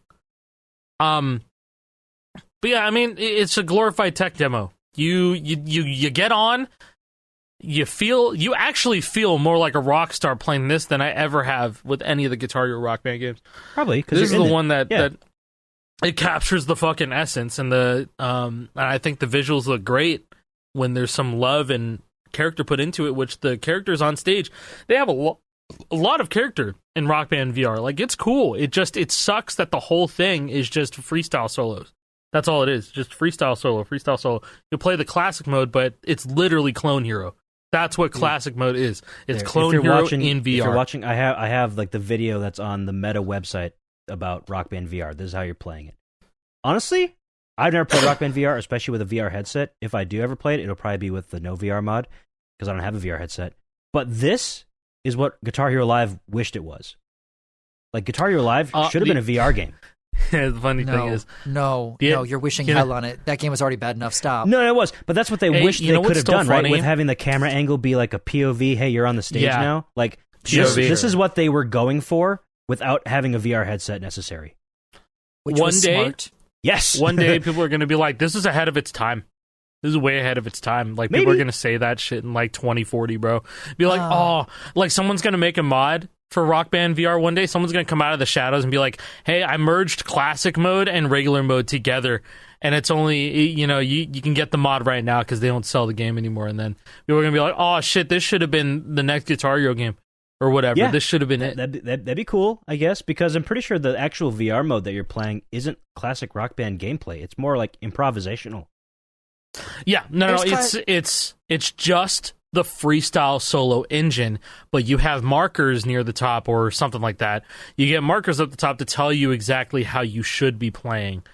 But yeah, I mean, it's a glorified tech demo. You get on, you actually feel more like a rock star playing this than I ever have with any of the Guitar Hero Rock Band games. Probably, because this is the one that it captures the fucking essence, and and I think the visuals look great when there's some love and character put into it, which the characters on stage, they have a lot of character in Rock Band VR. Like, it's cool. It sucks that the whole thing is just freestyle solos. That's all it is. Just freestyle solo. You play the classic mode, but it's literally Clone Hero. That's what classic mode is. It's Clone Hero in VR. If you're watching, I have like the video that's on the Meta website about Rock Band VR. This is how you're playing it. Honestly, I've never played Rock Band VR, especially with a VR headset. If I do ever play it, it'll probably be with the no VR mod, because I don't have a VR headset. But this is what Guitar Hero Live wished it was. Like, Guitar Hero Live should have been a VR game. The funny thing is... No, you're wishing hell on it. That game was already bad enough. Stop. No, it was. But that's what they wished they could have done, right? With having the camera angle be like a POV, hey, you're on the stage now. Like, this is what they were going for without having a VR headset necessary. Which was smart. Yes. One day people are going to be like, this is ahead of its time. This is way ahead of its time. Like, Maybe. people are going to say that shit in, like, 2040, bro. Be like, oh, like, someone's going to make a mod for Rock Band VR one day. Someone's going to come out of the shadows and be like, hey, I merged classic mode and regular mode together. And it's only, you know, you can get the mod right now because they don't sell the game anymore. And then people are going to be like, oh, shit, this should have been the next Guitar Hero game or whatever. Yeah. This should have been it. That'd be cool, I guess, because I'm pretty sure the actual VR mode that you're playing isn't classic Rock Band gameplay. It's more like improvisational. Yeah, no, it's just the freestyle solo engine, but you have markers near the top or something like that. You get markers at the top to tell you exactly how you should be playing.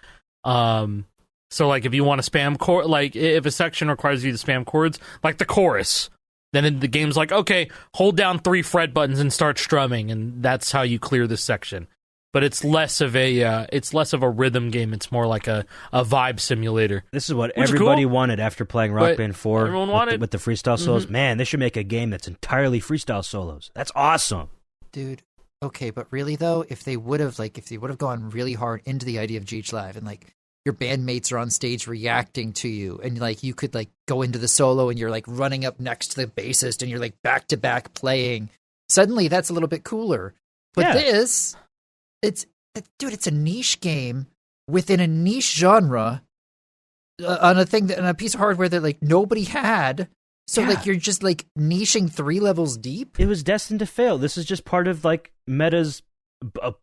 So like if you want to spam chord, like if a section requires you to spam chords, like the chorus, then the game's like, okay, hold down 3 fret buttons and start strumming, and that's how you clear this section. But it's less of a rhythm game. It's more like a vibe simulator. This is what Which is everybody cool, wanted after playing Rock but Band 4 everyone wanted. with the freestyle solos. Man, they should make a game that's entirely freestyle solos. That's awesome. Dude, okay, but really though, if they would have gone really hard into the idea of GH Live and like your bandmates are on stage reacting to you and like you could like go into the solo and you're like running up next to the bassist and you're like back to back playing, suddenly that's a little bit cooler. But Yeah. this, it's a niche game within a niche genre on a piece of hardware that like nobody had. So Yeah. like you're just like niching 3 levels deep. It was destined to fail. This is just part of like Meta's a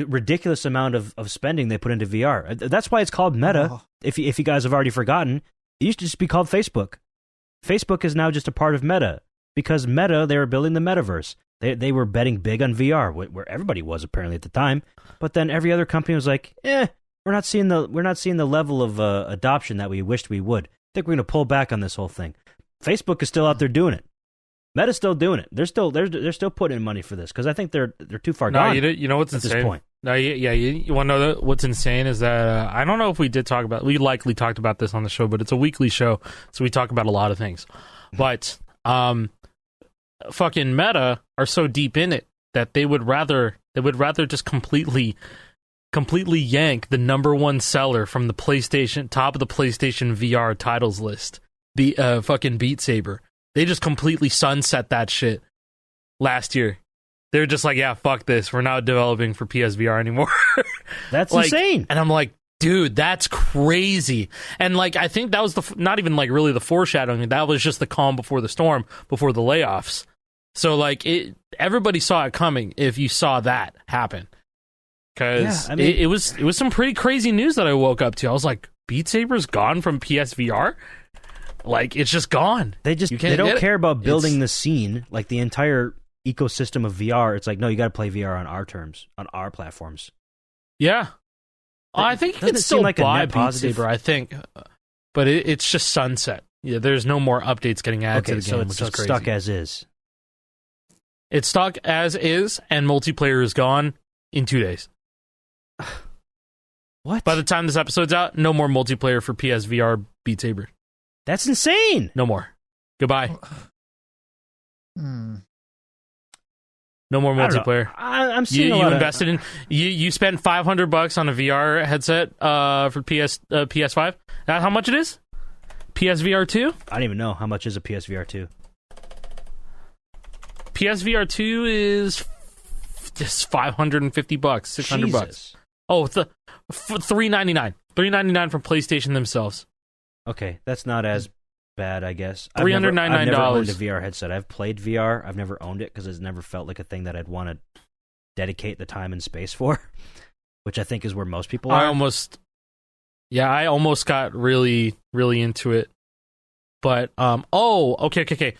ridiculous amount of spending they put into VR. That's why it's called Meta. Oh. If you guys have already forgotten, it used to just be called Facebook. Facebook is now just a part of Meta because Meta, they were building the metaverse. They were betting big on VR, where everybody was apparently at the time. But then every other company was like, we're not seeing the level of adoption that we wished we would. I think we're going to pull back on this whole thing. Facebook is still out there doing it. Meta's still doing it. They're still putting in money for this because I think they're too far gone. You know what's at insane? this point. No, you want to know what's insane is that I don't know if we likely talked about this on the show, but it's a weekly show, so we talk about a lot of things. But fucking Meta are so deep in it that they would rather just completely yank the number 1 seller from the PlayStation top of the PlayStation VR titles list, the fucking Beat Saber. They just completely sunset that shit last year. They're just like, yeah, fuck this. We're not developing for PSVR anymore. That's like, insane. And I'm like, dude, that's crazy. And like, I think that was not even like really the foreshadowing. That was just the calm before the storm, before the layoffs. So like, everybody saw it coming. If you saw that happen, because it was some pretty crazy news that I woke up to. I was like, Beat Saber's gone from PSVR. Like, it's just gone. They don't care about building the scene, like the entire ecosystem of VR. It's like, no, you got to play VR on our terms, on our platforms. Yeah. I think you doesn't can it still seem like a buy net Beat positive? Saber, I think. But it's just sunset. Yeah, there's no more updates getting added to the game, which is crazy. Stuck as is. It's stuck as is, and multiplayer is gone in 2 days. What? By the time this episode's out, no more multiplayer for PSVR Beat Saber. That's insane. No more. Goodbye. Hmm. No more I don't know. multiplayer. I'm seeing a You lot invested in you spent $500 on a VR headset for PS5. That how much it is? PSVR 2? I don't even know how much is a PSVR 2. PSVR 2 is just $550, $600. Oh, $399. $399 from PlayStation themselves. Okay, that's not as bad, I guess. $399. I've never owned a VR headset. I've played VR. I've never owned it because it's never felt like a thing that I'd want to dedicate the time and space for, which I think is where most people are. I almost got really, really into it. But, okay.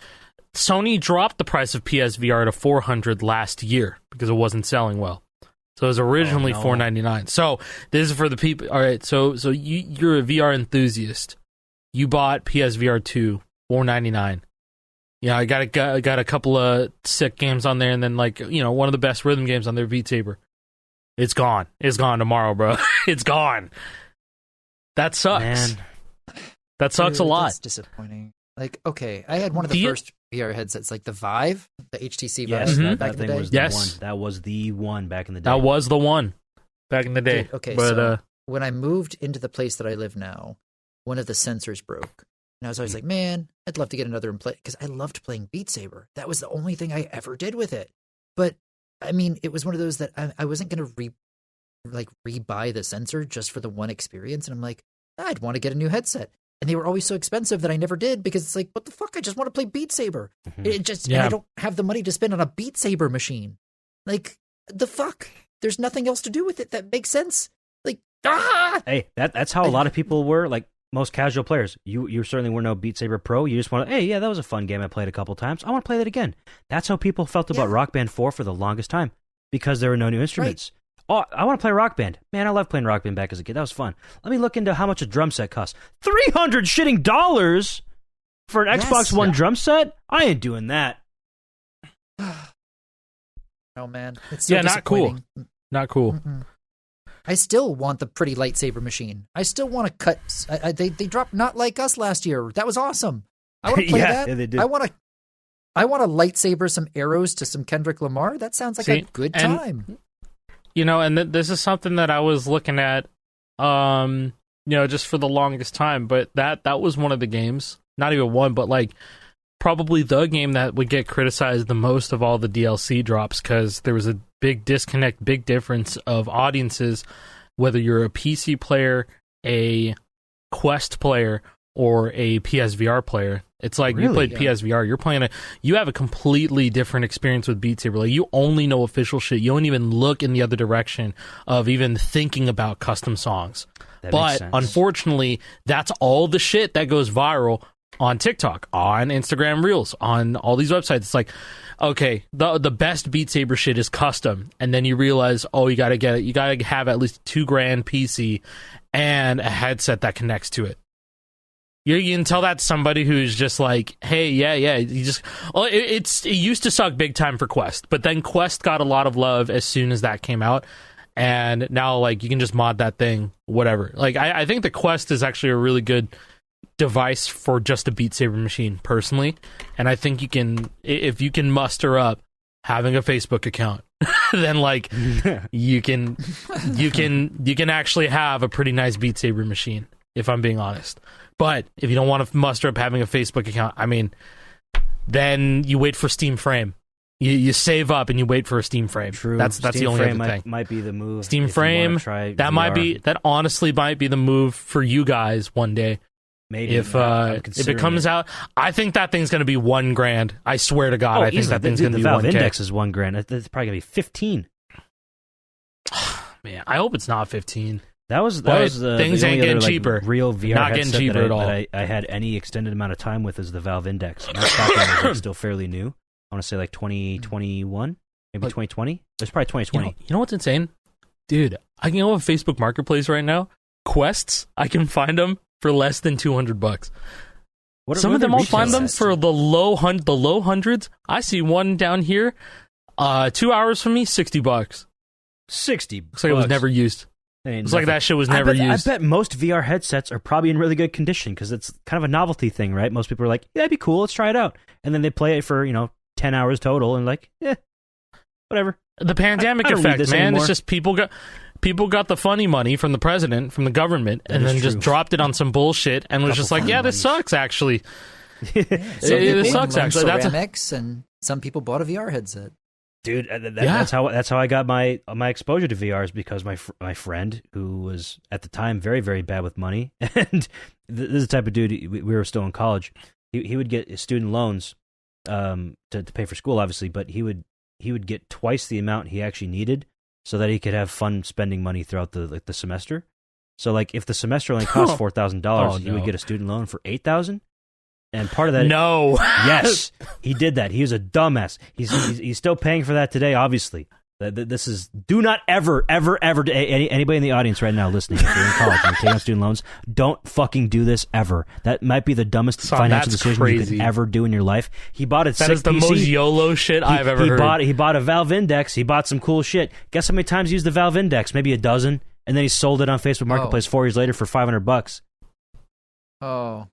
Sony dropped the price of PSVR to $400 last year because it wasn't selling well. So it was originally $499. So this is for the people. All right, so you're a VR enthusiast. You bought PSVR 2, $499. Yeah, I got a couple of sick games on there, and then one of the best rhythm games on there, Beat Saber. It's gone. It's gone tomorrow, bro. It's gone. That sucks. Man. That sucks a lot. That's disappointing. Like, okay, I had one of the first VR headsets, like the Vive, the HTC Vive. Yes, back in the thing day. was the one. That was the one back in the day. That was the one back in the day. Dude, okay, but so when I moved into the place that I live now, one of the sensors broke. And I was always like, man, I'd love to get another and play, because I loved playing Beat Saber. That was the only thing I ever did with it. But I mean, it was one of those that I wasn't going to re-buy the sensor just for the one experience. And I'm like, I'd want to get a new headset. And they were always so expensive that I never did, because it's like, what the fuck? I just want to play Beat Saber. And I don't have the money to spend on a Beat Saber machine. Like, the fuck? There's nothing else to do with it that makes sense. Like, Hey, that's how a lot of people were, like most casual players. You certainly were no Beat Saber pro. You just want to, hey, yeah, that was a fun game. I played a couple times. I want to play that again. That's how people felt about Rock Band 4 for the longest time, because there were no new instruments. Right. Oh, I want to play Rock Band. Man, I love playing Rock Band back as a kid. That was fun. Let me look into how much a drum set costs. $300 for an Xbox One drum set? I ain't doing that. Oh, man. It's so not cool. Not cool. Mm-mm. I still want the pretty lightsaber machine. I still want to cut. They dropped Not Like Us last year. That was awesome. I want to play that. Yeah, they did. I want to lightsaber some arrows to some Kendrick Lamar. That sounds like a good time. You know, and this is something that I was looking at, just for the longest time. But that was one of the games, not even one, but like probably the game that would get criticized the most of all the DLC drops, because there was a big disconnect, big difference of audiences, whether you're a PC player, a Quest player, or a PSVR player. It's like, you played PSVR, you have a completely different experience with Beat Saber. Like, you only know official shit. You don't even look in the other direction of even thinking about custom songs. But unfortunately, that's all the shit that goes viral on TikTok, on Instagram Reels, on all these websites. It's like, okay, the best Beat Saber shit is custom, and then you realize, oh, you gotta have at least $2,000 PC and a headset that connects to it. You can tell that's somebody who's just like, hey, it used to suck big time for Quest, but then Quest got a lot of love as soon as that came out, and now, like, you can just mod that thing, whatever. Like, I think the Quest is actually a really good device for just a Beat Saber machine, personally, and I think you can, if you can muster up having a Facebook account, then like you can actually have a pretty nice Beat Saber machine, if I'm being honest. But if you don't want to muster up having a Facebook account, I mean, then you wait for Steam Frame. You save up and you wait for a Steam Frame. True. That's Steam the only Frame other thing. Might be the move. Steam Frame, that honestly might be the move for you guys one day. Maybe if it comes out, I think that thing's going to be $1,000. I swear to God, I think that thing's going to be $1,000. The Valve Index is $1,000. It's probably going to be 15. Man, I hope it's not 15. That was things ain't getting cheaper. Real VR not getting headset cheaper at all. that I had any extended amount of time with is the Valve Index. And that was like still fairly new. I want to say like 2021, maybe 2020. It was probably 2020. You know what's insane, dude? I can go on Facebook Marketplace right now. Quests, I can find them for less than $200. Some of them I'll find them for the low hundreds. I see one down here, 2 hours from me, $60. $60. Looks like it was never used. It's like that shit was never used. I bet most VR headsets are probably in really good condition, because it's kind of a novelty thing, right? Most people are like, yeah, that'd be cool, let's try it out. And then they play it for, 10 hours total, and like, whatever. The pandemic effect, man. Anymore. It's just people got the funny money from the president, from the government, and then just dropped it on some bullshit and was just like, yeah, this sucks, actually. This sucks, actually. Ceramics, and some people bought a VR headset. Dude, that's how I got my exposure to VRs, because my friend, who was at the time very, very bad with money, and this is the type of dude, we were still in college, he would get student loans to pay for school, obviously, but he would get twice the amount he actually needed, so that he could have fun spending money throughout the semester. So like, if the semester only cost $4,000, he would get a student loan for $8,000. And part of that, yes, he did that. He was a dumbass. He's still paying for that today. Obviously, this is, do not ever anybody in the audience right now listening, if you're in college and you're taking out student loans, don't fucking do this ever. That might be the dumbest financial decision you could ever do in your life. He bought a sick PC. That is the most YOLO shit I've ever heard. He bought a Valve Index. He bought some cool shit. Guess how many times he used the Valve Index? Maybe a dozen. And then he sold it on Facebook Marketplace 4 years later for $500. Oh.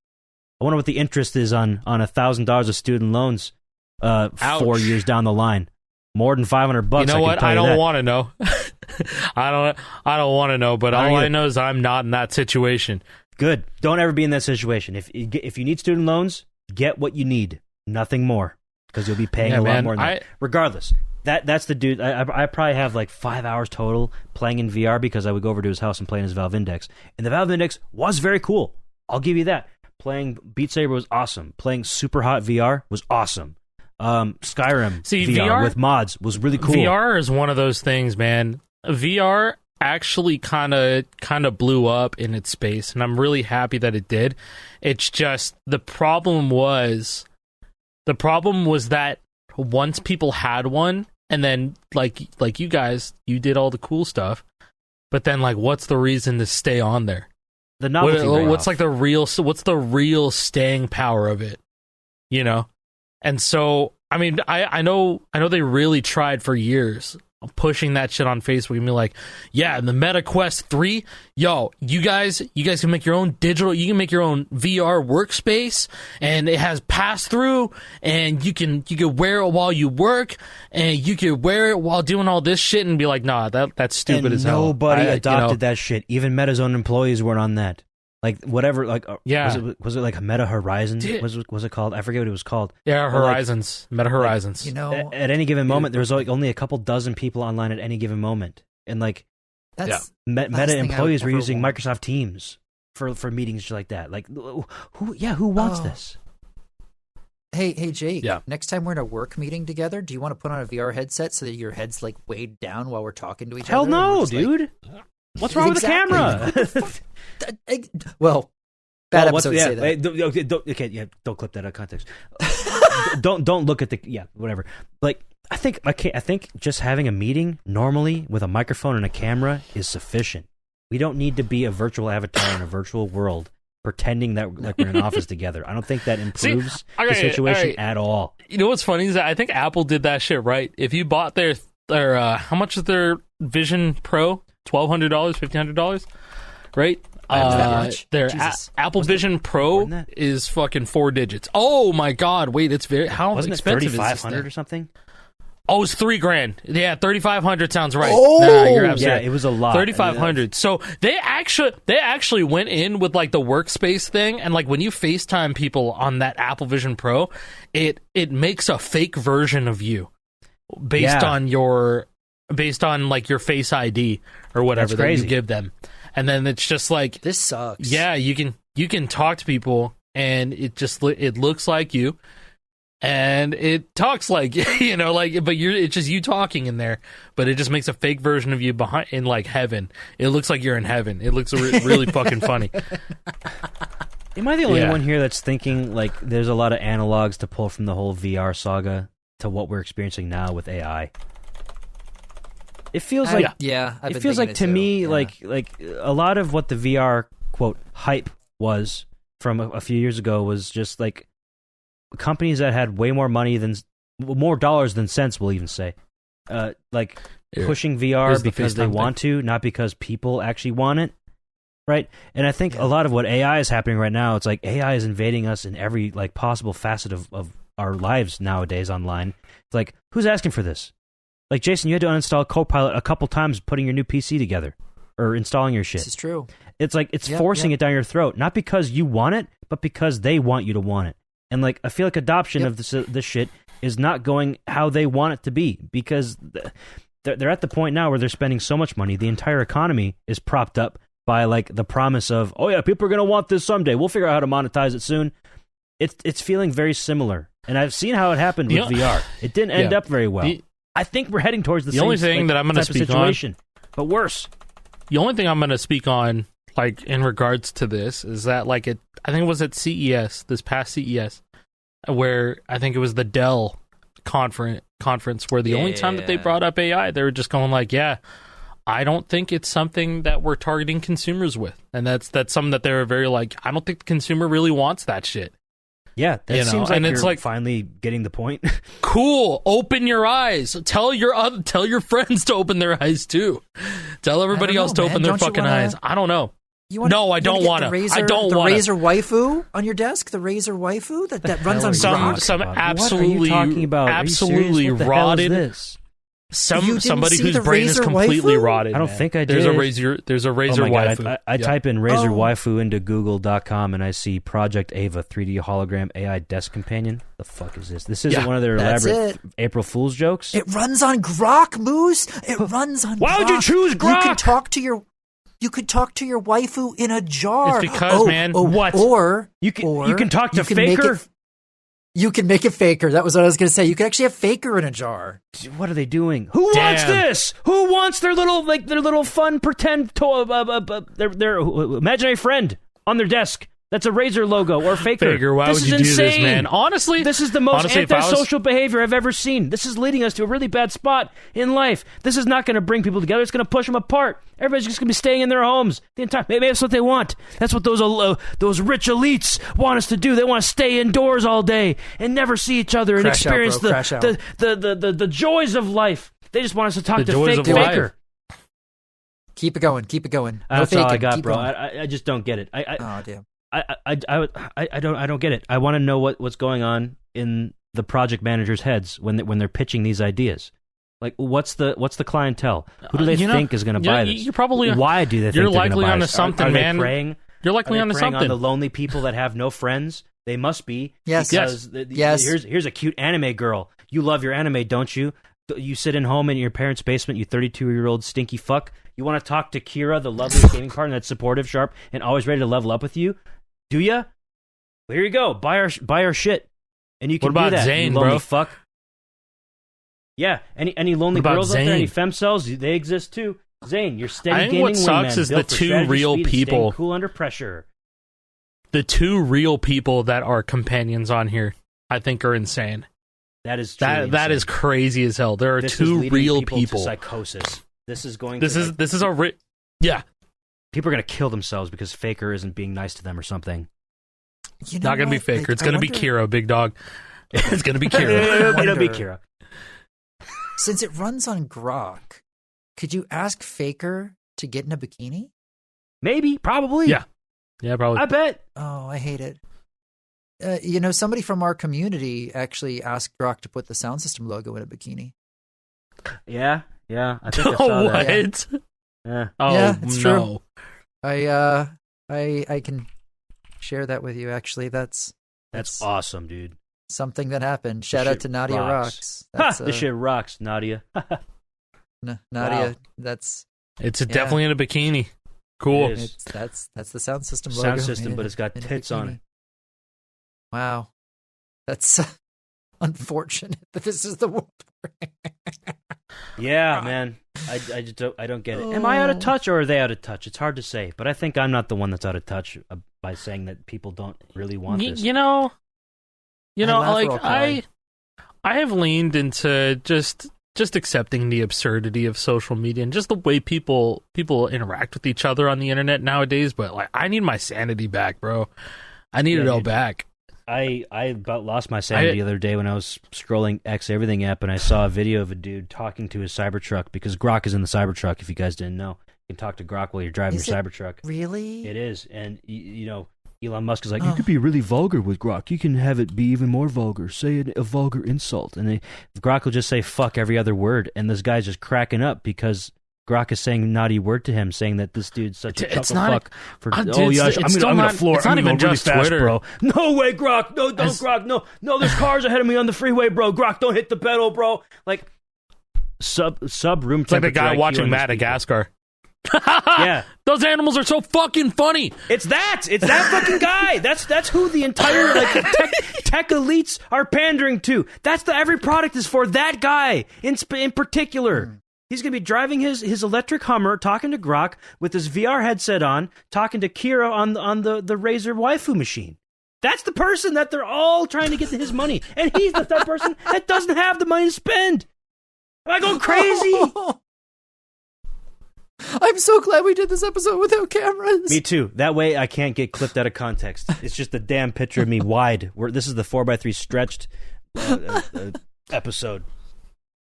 I wonder what the interest is on $1,000 of student loans 4 years down the line. more than $500. You know what? I don't want to know. I don't want to know. But all I know is I'm not in that situation. Good. Don't ever be in that situation. If you need student loans, get what you need, nothing more, because you'll be paying a lot more than that. Regardless, that's the dude. I probably have like 5 hours total playing in VR because I would go over to his house and play in his Valve Index, and the Valve Index was very cool. I'll give you that. Playing Beat Saber was awesome. Playing Super Hot VR was awesome. Skyrim VR with mods was really cool. VR is one of those things, man. VR actually kind of blew up in its space, and I'm really happy that it did. It's just the problem was that once people had one, and then like you guys, you did all the cool stuff, but then like what's the reason to stay on there? The novelty. What's the real staying power of it? You know? And so I mean, I know they really tried for years pushing that shit on Facebook and be like, yeah, the Meta Quest 3, yo, you guys can make your own you can make your own VR workspace, and it has pass through, and you can wear it while you work, and you can wear it while doing all this shit, and be like, nah, that's stupid as hell. Nobody adopted that shit. Even Meta's own employees weren't on that. Like whatever, like was it like Meta Horizons? Was it called? I forget what it was called. Yeah, Horizons, Meta Horizons. Like, at any given moment, there's like only a couple dozen people online at any given moment, and like Meta employees were using Microsoft Teams for meetings like that. Like who wants this? Hey Jake. Yeah. Next time we're in a work meeting together, do you want to put on a VR headset so that your head's like weighed down while we're talking to each other? Hell no, dude. What's wrong with the camera? Well, bad episode say that. Don't clip that out of context. don't look at whatever. Like I think just having a meeting normally with a microphone and a camera is sufficient. We don't need to be a virtual avatar in a virtual world pretending that like we're in an office together. I don't think that improves the situation at all. You know what's funny is that I think Apple did that shit right. If you bought their how much is their Vision Pro? $1,200, $1,500, right? Their Apple Vision Pro is fucking 4 digits. Oh my god! Wait, it's wasn't expensive? It $3,500 or something? Oh, it's $3,000. Yeah, $3,500 sounds right. Oh, nah, you're absolutely it was a lot. $3,500. So they actually went in with like the workspace thing, and like when you FaceTime people on that Apple Vision Pro, it makes a fake version of you based on like your Face ID or whatever that you give them. And then it's just like, this sucks. Yeah, you can talk to people, and it looks like you, and it talks like but it's just you talking in there, but it just makes a fake version of you behind in like heaven. It looks like you're in heaven. It looks really fucking funny. Am I the only one here that's thinking like there's a lot of analogs to pull from the whole VR saga to what we're experiencing now with AI? It feels like it feels like to me like a lot of what the VR quote hype was from a few years ago was just like companies that had way more money more dollars than cents, we'll even say, pushing VR because they want to, not because people actually want it, right? And I think a lot of what AI is happening right now, it's like AI is invading us in every like possible facet of our lives nowadays online. It's like, who's asking for this? Like, Jason, you had to uninstall Copilot a couple times putting your new PC together or installing your shit. This is true. It's like it's forcing it down your throat, not because you want it, but because they want you to want it. And like, I feel like adoption of this shit is not going how they want it to be, because they're at the point now where they're spending so much money. The entire economy is propped up by like the promise of, oh yeah, people are going to want this someday. We'll figure out how to monetize it soon. It's feeling very similar. And I've seen how it happened with VR. It didn't end up very well. I think we're heading towards the same only thing that I'm going to speak situation, but worse. The only thing I'm going to speak on, like in regards to this, is that like I think it was at CES, this past CES, where I think it was the Dell conference where the only time that they brought up AI, they were just going like, yeah, I don't think it's something that we're targeting consumers with, and that's something that they were very like, I don't think the consumer really wants that shit. Yeah, that seems like you're like finally getting the point. Cool. Open your eyes. Tell your friends to open their eyes too. Tell everybody else to open their fucking eyes. I don't know. I don't want to. I don't want the Razer waifu on your desk. The Razer waifu that runs on some absolutely what are you talking about? Absolutely what the rotted. Hell is this? didn't somebody see whose the brain is Razer completely waifu? rotted. I don't man. think I There's did. a Razer Oh my God, waifu. I Yeah. type in Razer Oh. waifu into Google.com and I see Project Ava 3D hologram AI desk companion. The fuck is this? This isn't Yeah, one of their that's elaborate it. April Fool's jokes. It runs on Grok, Moose. It runs on. Why would you Grok. choose You Grok? could talk to your. You could talk to your waifu in a jar. It's because, man, what? Or You can talk to you can make Faker. it- You can make it Faker. That was what I was going to say. You can actually have Faker in a jar. What are they doing? Who wants Damn. this? Who wants their little fun pretend their imaginary friend on their desk? That's a Razer logo or Faker. Faker, why this would is you do insane. this, man? Honestly, This is the most if I was- antisocial behavior I've ever seen. This is leading us to a really bad spot in life. This is not going to bring people together. It's going to push them apart. Everybody's just going to be staying in their homes the entire. Maybe that's what they want. That's what those rich elites want us to do. They want to stay indoors all day and never see each other and Crash out, experience bro. Crash out. the joys of life. They just want us to talk The to joys fake of life. Faker. Keep it going. Keep it going. No That's all I faking. got, Keep bro. going. I just don't get it. Oh damn. I don't get it. I want to know what's going on in the project managers' heads when they're pitching these ideas. Like, what's the clientele? Who do they think is going to buy this? You're probably Why do they think you're they're going likely to buy onto this? something, are they man. Preying? You're likely Are they onto preying something. on the lonely people that have no friends? They must be. Yes. Because Yes. Here's a cute anime girl. You love your anime, don't you? You sit in home in your parents' basement, you 32-year-old stinky fuck. You want to talk to Kira, the lovely gaming partner that's supportive, sharp, and always ready to level up with you? Do ya? Well, here you go. Buy our shit, and you can What about do that. Zane, you lonely bro? fuck. Yeah. Any lonely What about girls out there? Zane? Any femcells? They exist too. Zane, you're steady I think gaming what sucks wingman, is the built for two strategy, real speed, and staying people. cool under pressure. The two real people that are companions on here, I think, are insane. That is truly That is insane. crazy as hell. There are This is two leading real people people. to psychosis. This is going. This to, is like, this is a yeah. people are going to kill themselves because Faker isn't being nice to them or something. You know Not gonna be what? Faker. It's I gonna be wonder- Kira, big dog. It's gonna be Kira. It'll be wonder- Kira. Since it runs on Grok, could you ask Faker to get in a bikini? Maybe, probably. Yeah. Yeah, probably. I bet. Oh, I hate it. Somebody from our community actually asked Grok to put the sound system logo in a bikini. Yeah. I think I saw what? that. Yeah. Oh Yeah, it's no. true. I can share that with you. Actually, that's awesome, dude. something that happened. This Shout out shit to Nadia rocks. Rocks. This shit rocks, Nadia. Nadia. Wow. That's Definitely in a bikini. Cool. It is. that's the sound system logo. Sound system, in but a- it's got in a tits on bikini. it. Wow, that's unfortunate that this is the world. Yeah, man. I just don't get it. Am I out of touch or are they out of touch? It's hard to say, but I think I'm not the one that's out of touch by saying that people don't really want this. You know, laugh like or I'll cry. I have leaned into just accepting the absurdity of social media and just the way people interact with each other on the internet nowadays. But like, I need my sanity back, bro. I need it all dude. back. I about lost my sanity the other day when I was scrolling X Everything app and I saw a video of a dude talking to his Cybertruck because Grok is in the Cybertruck. If you guys didn't know, you can talk to Grok while you're driving Is your it Cybertruck. Really? It is, and Elon Musk is like, Oh. you could be really vulgar with Grok. You can have it be even more vulgar. Say a vulgar insult, and Grok will just say fuck every other word, and this guy's just cracking up because Grok is saying a naughty word to him, saying that this dude's such a It's chuckle not- fuck. For dude, oh yeah, it's still I'm gonna not- floor. it's I'm not gonna even go really just fast, Twitter. bro. No way, Grok. No, don't As- Grok. No, there's cars ahead of me on the freeway, bro. Grok, don't hit the pedal, bro. Like sub room It's like the temperature guy IQ watching on these Madagascar. Yeah. Those animals are so fucking funny. It's that fucking guy. That's who the entire like tech elites are pandering to. That's every product is for that guy in particular. He's gonna be driving his electric Hummer, talking to Grok with his VR headset on, talking to Kira on the Razer waifu machine. That's the person that they're all trying to get his money, and he's the type of person that doesn't have the money to spend. Am I going crazy? I'm so glad we did this episode without cameras. Me too. That way I can't get clipped out of context. It's just a damn picture of me wide. This is the 4x3 stretched episode.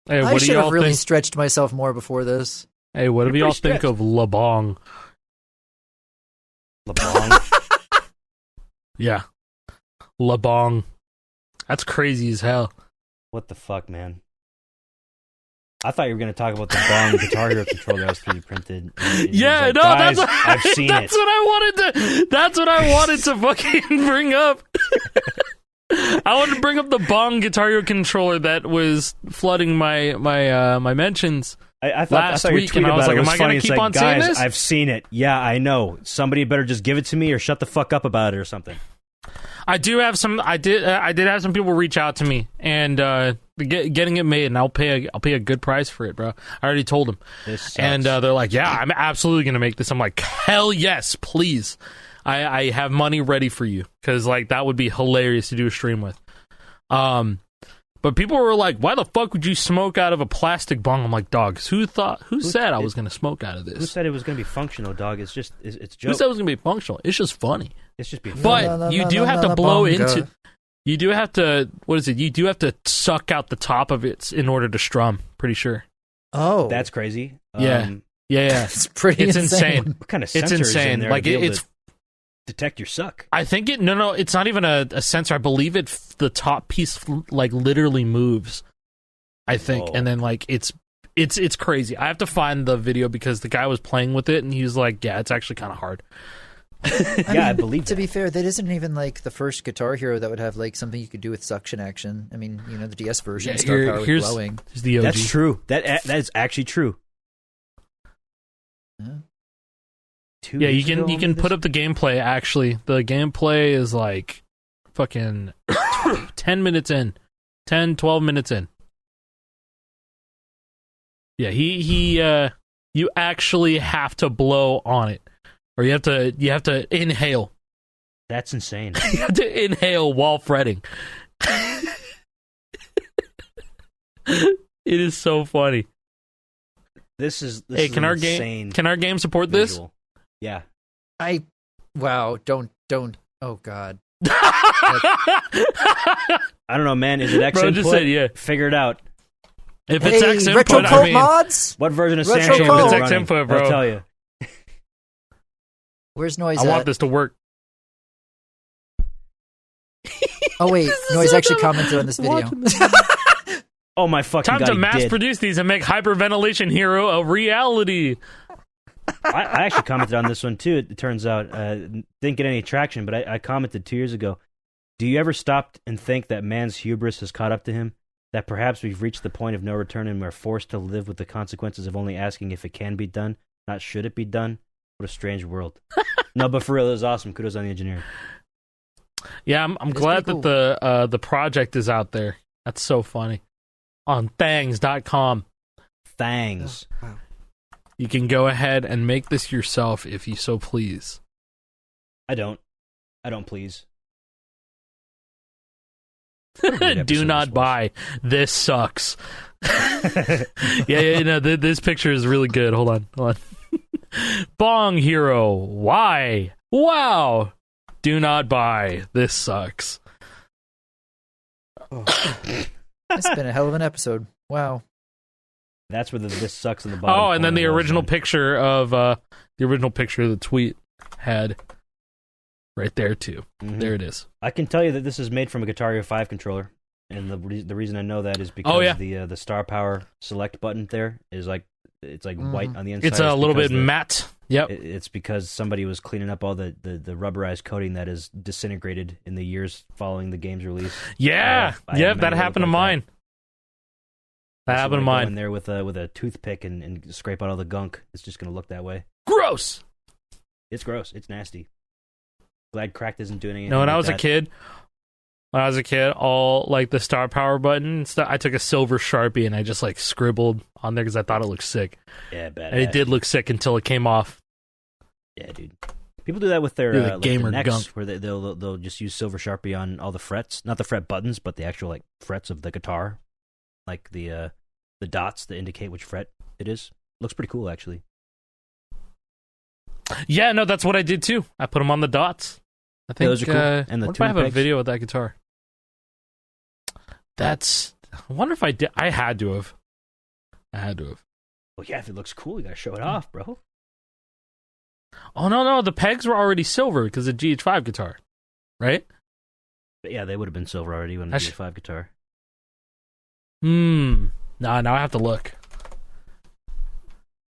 Hey, I what do should have y'all really think? stretched myself more before this. Hey, what do You're y'all pretty think of LeBong? LeBlanc. Yeah, LeBong. That's crazy as hell. What the fuck, man? I thought you were going to talk about the Bong Guitar Hero controller that was 3D printed. And Yeah, like, no, guys, I've seen that's it. what I wanted to. That's what I wanted to fucking bring up. I wanted to bring up the Bong Guitar Hero controller that was flooding my mentions. I last saw your week, tweet and I was about like, it. It am was I funny. gonna It's keep like, on saying guys, this? I've seen it. Yeah, I know. Somebody better just give it to me or shut the fuck up about it or something. I do have some. I did have some people reach out to me and getting it made, and I'll pay a good price for it, bro. I already told them, This sucks. and they're like, "Yeah, I'm absolutely gonna make this." I'm like, "Hell yes, please! I have money ready for you because like that would be hilarious to do a stream with." But people were like, "Why the fuck would you smoke out of a plastic bong?" I'm like, "Dogs, who said I was gonna smoke out of this? Who said it was going to be functional, dog? It's just, it's Who joke. said it was gonna be functional? It's just funny." It's just being But you do have to blow bonga. into. You do have to. What is it? You do have to suck out the top of it in order to strum. Pretty sure. Oh, That's crazy. Yeah. Yeah. that's pretty It's insane. insane. What kind of It's sensor is in insane. there Like to be able it's. to detect your suck? I think it. No. It's not even a sensor. I believe the top piece like literally moves. I think, Whoa. and then like it's crazy. I have to find the video because the guy was playing with it and he was like, "Yeah, it's actually kind of hard." I believe To that. be fair, that isn't even like the first Guitar Hero that would have like something you could do with suction action. I mean, the DS version, Yeah, Star Power with here's blowing. the OG. That's true. That is actually true. Yeah. 2 Yeah, you years ago can only put this- up the gameplay. Actually, the gameplay is like fucking 10 minutes in, 10, 12 minutes in. Yeah, you actually have to blow on it, or you have to inhale. That's insane. You have to inhale while fretting. It is so funny. This is Hey, can an our insane game support this? visual. Yeah. Wow, don't. Oh God. I don't know, man. Is it X Bro, input? just said yeah. Figure it out. If it's Hey, X Retro input, Cult I mean, mods. What version of Retro Sandstorm Cult. is it X running? input, bro. I'll tell you. Where's Noise I at? want this to work. Oh wait, Noise actually commented on this video. Watching this. Oh my fucking Time god! to he mass did. produce these and make Hyperventilation Hero a reality. I actually commented on this one too. It turns out didn't get any traction, but I commented 2 years ago. Do you ever stop and think that man's hubris has caught up to him? That perhaps we've reached the point of no return and we're forced to live with the consequences of only asking if it can be done, not should it be done? What a strange world. No, but for real, it was awesome. Kudos on the engineering. Yeah, I'm It's glad pretty that the project is out there. That's so funny. On thangs.com. Thangs. Wow. You can go ahead and make this yourself if you so please. I don't please. What a great Do episode not this was. buy. This sucks. No, this picture is really good. Hold on. Bong Hero. Why? Wow. Do not buy. This sucks. It's been a hell of an episode. Wow. That's where this sucks in the bottom. Oh, and then the corner was, original man. picture of the tweet had right there too. Mhm. There it is. I can tell you that this is made from a Guitar Hero 5 controller, and the reason I know that is because the Star Power select button there is like it's like white on the inside. It's a little bit because matte. Yep. It's because somebody was cleaning up all the rubberized coating that is disintegrated in the years following the game's release. Yeah. I Yep. have That many happened to look like mine. That So happened when to I go in mine. there with a toothpick and scrape out all the gunk. It's just gonna look that way. Gross. It's gross. It's nasty. Glad Cracked isn't doing anything. No, when like I was that. a kid, all like the Star Power button stuff, I took a silver Sharpie and I just like scribbled on there because I thought it looked sick. Yeah, bad. And it did look sick until it came off. Yeah, dude. People do that with their, You're the like gamer their necks, gunk. where they'll just use silver Sharpie on all the frets, not the fret buttons, but the actual like frets of the guitar, like the dots that indicate which fret it is. Looks pretty cool, actually. Yeah, no, that's what I did too. I put them on the dots. I think those are cool. And the what if I have a tuning pegs? video with that guitar? I wonder if I did. I had to have. Well, yeah, if it looks cool, you gotta show it off, bro. Oh no, the pegs were already silver because of GH5 guitar, right? But yeah, they would have been silver already when the That's- GH5 guitar. Now I have to look.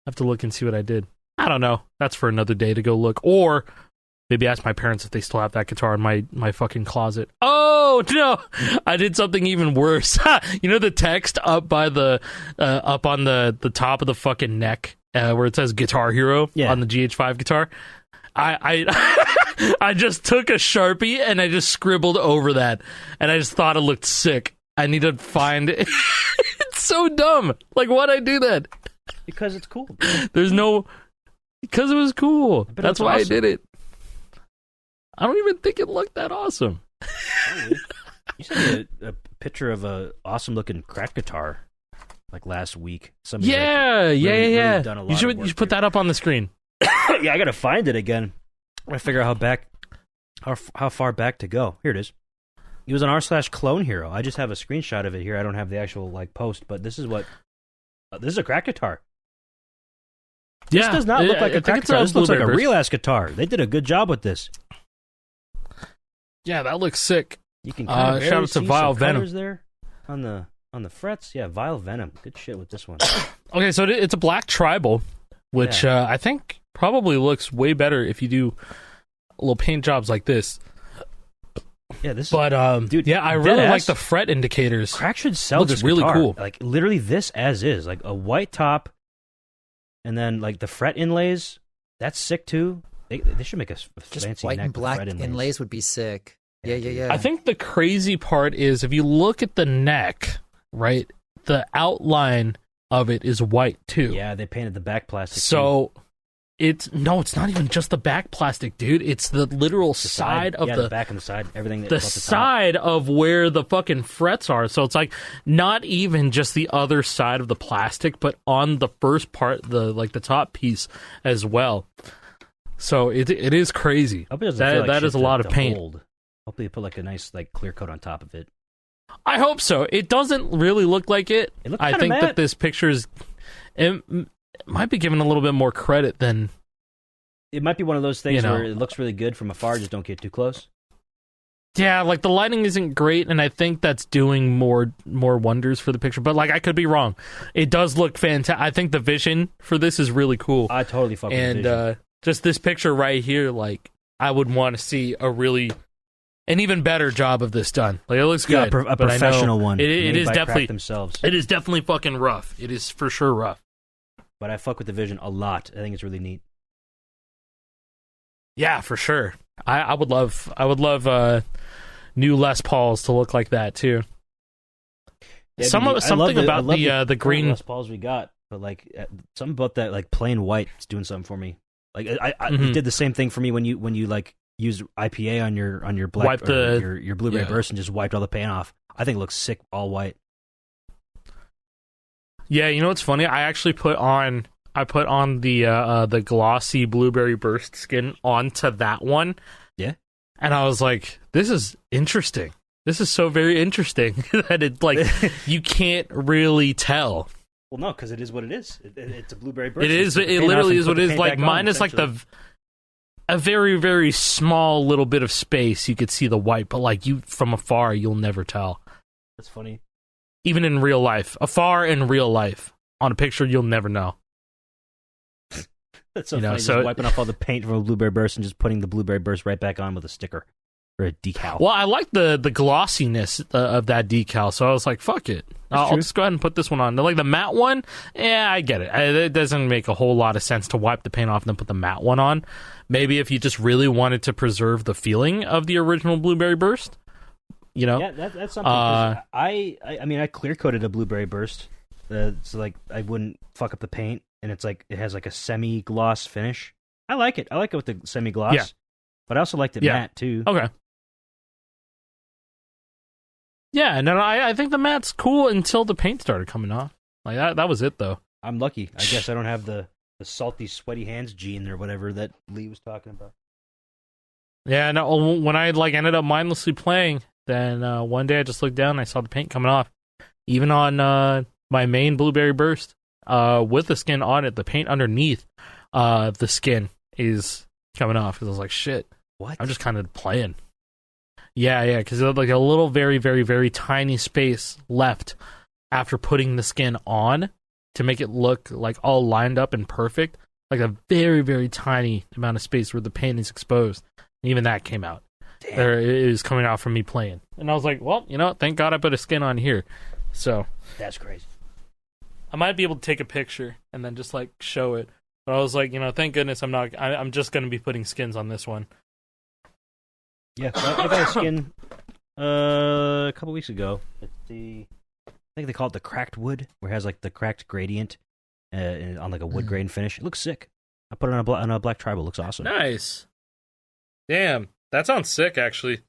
have to look and see what I did. I don't know. That's for another day to go look. Or maybe ask my parents if they still have that guitar in my fucking closet. Oh, no. I did something even worse. You know the text up by the up on the top of the fucking neck where it says Guitar Hero on the GH5 guitar? I just took a Sharpie and I just scribbled over that. And I just thought it looked sick. I need to find it. It's so dumb. Like, why'd I do that? Because it's cool. There's no... Because it was cool. That's why awesome. I did it. I don't even think it looked that awesome. You sent me a picture of a awesome looking crack guitar like last week. Somebody Really done a lot you should put that up on the screen. Yeah, I gotta find it again. I figure out how far back to go. Here it is. It was on r/Clone Hero. I just have a screenshot of it here. I don't have the actual post, but this is this is a crack guitar. This does not look like a crack guitar. This looks like a real ass guitar. They did a good job with this. Yeah, that looks sick. You can kind of shout out to Vile Venom there on the frets. Yeah, Vile Venom. Good shit with this one. Okay, so it's a black tribal, which I think probably looks way better if you do little paint jobs like this. Yeah, this. But dude, yeah, I really like the fret indicators. Crack should sell this really guitar. Cool. Like literally this as is, like a white top, and then like the fret inlays. That's sick too. They should make a just fancy white neck and black with fret inlays would be sick. Yeah. I think the crazy part is if you look at the neck, right, the outline of it is white too. Yeah, they painted the back plastic. So it's not even just the back plastic, dude. It's the literal side of the back and the side, everything. The side of where the fucking frets are. So it's like not even just the other side of the plastic, but on the first part, the top piece as well. So it is crazy. That is a lot of paint. Hopefully you put like a nice clear coat on top of it. I hope so. It doesn't really look like it. I think that this picture might be given a little bit more credit than... It might be one of those things where it looks really good from afar, just don't get too close. Yeah, the lighting isn't great, and I think that's doing more wonders for the picture. But I could be wrong. It does look fantastic. I think the vision for this is really cool. I totally fuck with the vision. And just this picture right here, I would want to see an even better job of this done. It looks good. A professional one. It is definitely themselves. It is definitely fucking rough. It is for sure rough. But I fuck with the vision a lot. I think it's really neat. Yeah, for sure. I would love new Les Pauls to look like that too. Yeah, something about the green Les Pauls we got, but something about that plain white is doing something for me. You did the same thing for me when you used IPA on your black your Blueberry Burst and just wiped all the paint off. I think it looks sick all white. Yeah, you know what's funny? I actually put on the glossy Blueberry Burst skin onto that one. Yeah. And I was like, this is interesting. This is so very interesting that it you can't really tell. Well, no, because it is what it is. It's a Blueberry Burst. It is. It literally is what it is. Mine is a very, very small little bit of space. You could see the white, but you from afar, you'll never tell. That's funny. Even in real life, afar in real life, on a picture, you'll never know. That's so funny. Just wiping off all the paint from a Blueberry Burst and just putting the Blueberry Burst right back on with a sticker or a decal. Well, I like the glossiness of that decal, so I was like, fuck it. I'll just go ahead and put this one on. The matte one, I get it. It doesn't make a whole lot of sense to wipe the paint off and then put the matte one on. Maybe if you just really wanted to preserve the feeling of the original Blueberry Burst, Yeah, that's something. I clear coated a Blueberry Burst, so I wouldn't fuck up the paint, and it has a semi gloss finish. I like it. I like it with the semi gloss, but I also liked it matte too. Okay. Yeah, no, I think the matte's cool until the paint started coming off. That was it though. I'm lucky. I guess I don't have the salty, sweaty hands gene or whatever that Lee was talking about. Yeah, no. When I ended up mindlessly playing, then one day I just looked down and I saw the paint coming off, even on my main Blueberry Burst with the skin on it. The paint underneath the skin is coming off because I was like, shit. What? I'm just kind of playing. Yeah, because there's a little very, very, very tiny space left after putting the skin on to make it look like all lined up and perfect, like a very, very tiny amount of space where the paint is exposed. And even that came out. There, it was coming out from me playing. And I was like, well, thank God I put a skin on here. So That's crazy. I might be able to take a picture and then just like show it. But I was like, thank goodness I'm just going to be putting skins on this one. Yeah, I got a skin a couple weeks ago. It's I think they call it the cracked wood, where it has like the cracked gradient on like a wood grain finish. It looks sick. I put it on a black tribal. It looks awesome. Nice. Damn, that sounds sick, actually.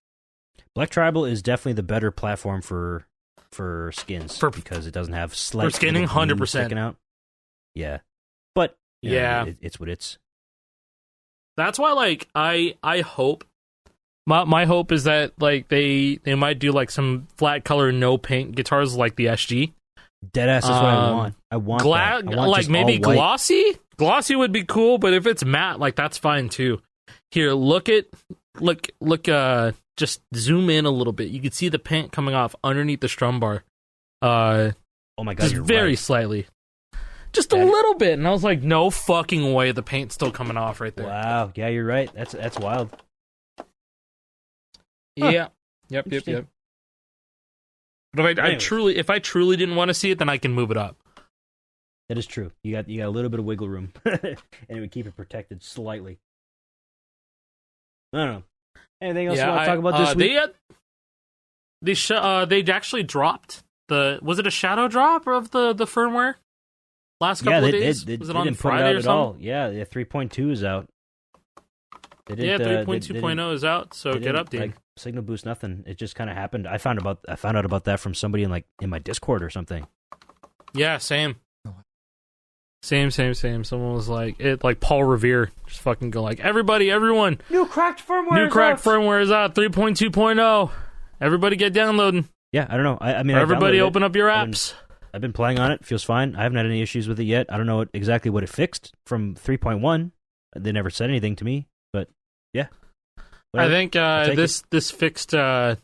Black tribal is definitely the better platform for skins because it doesn't have slight for skinning. 100% sticking out. Yeah, but yeah, it's what it's. That's why, like, I hope. My hope is that like they might do like some flat color no paint guitars like the SG. Deadass is what I want. I want that. I want like maybe glossy. Glossy would be cool, but if it's matte, like that's fine too. Here, look. Just zoom in a little bit. You can see the paint coming off underneath the strum bar. Oh my god, just you're very right. slightly, just a little bit. And I was like, no fucking way, the paint's still coming off right there. Wow, yeah, you're right. That's wild. Yeah. Yep. But if I truly didn't want to see it, then I can move it up. That is true. You got a little bit of wiggle room, and it would keep it protected slightly. I don't know. Anything else you want to talk about this week? They actually dropped was it a shadow drop of the firmware last couple of days? Was it on Friday or something? Yeah, 3.2 is out. Yeah, 3.2.0 is out, so get updated. Like, signal boost, nothing. It just kind of happened. I found out about that from somebody in my Discord or something. Yeah, same. Same. Someone was like Paul Revere, just fucking go like, everyone, new cracked firmware is out, 3.2.0. Everybody get downloading. Yeah, I don't know. I mean, everybody open up your apps. I've been playing on it. Feels fine. I haven't had any issues with it yet. I don't know exactly what it fixed from 3.1. They never said anything to me, but yeah. Whatever. I think this fixed it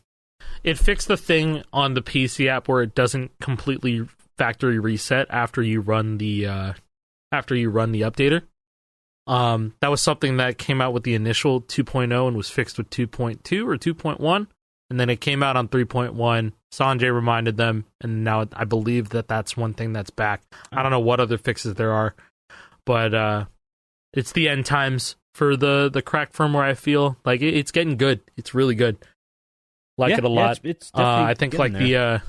fixed the thing on the PC app where it doesn't completely factory reset after you run the updater. That was something that came out with the initial 2.0 and was fixed with 2.2 or 2.1, and then it came out on 3.1. Sanjay reminded them, and now I believe that's one thing that's back. I don't know what other fixes there are, but it's the end times for the cracked firmware. I feel like it's getting good. It's really good. It a lot. It's I think like the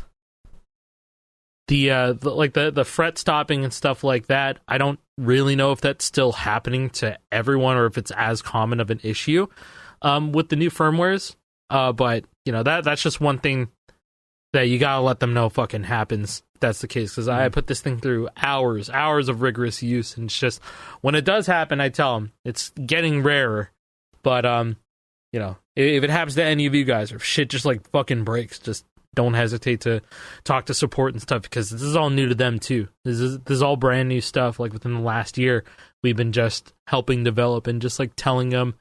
fret stopping and stuff like that, I don't really know if that's still happening to everyone or if it's as common of an issue with the new firmwares. But that's just one thing that you gotta let them know fucking happens. If that's the case, because I put this thing through hours of rigorous use, and it's just when it does happen, I tell them it's getting rarer. But if it happens to any of you guys, or if shit just like fucking breaks, just don't hesitate to talk to support and stuff, because this is all new to them too. This is all brand new stuff. Like within the last year, we've been just helping develop and just like telling them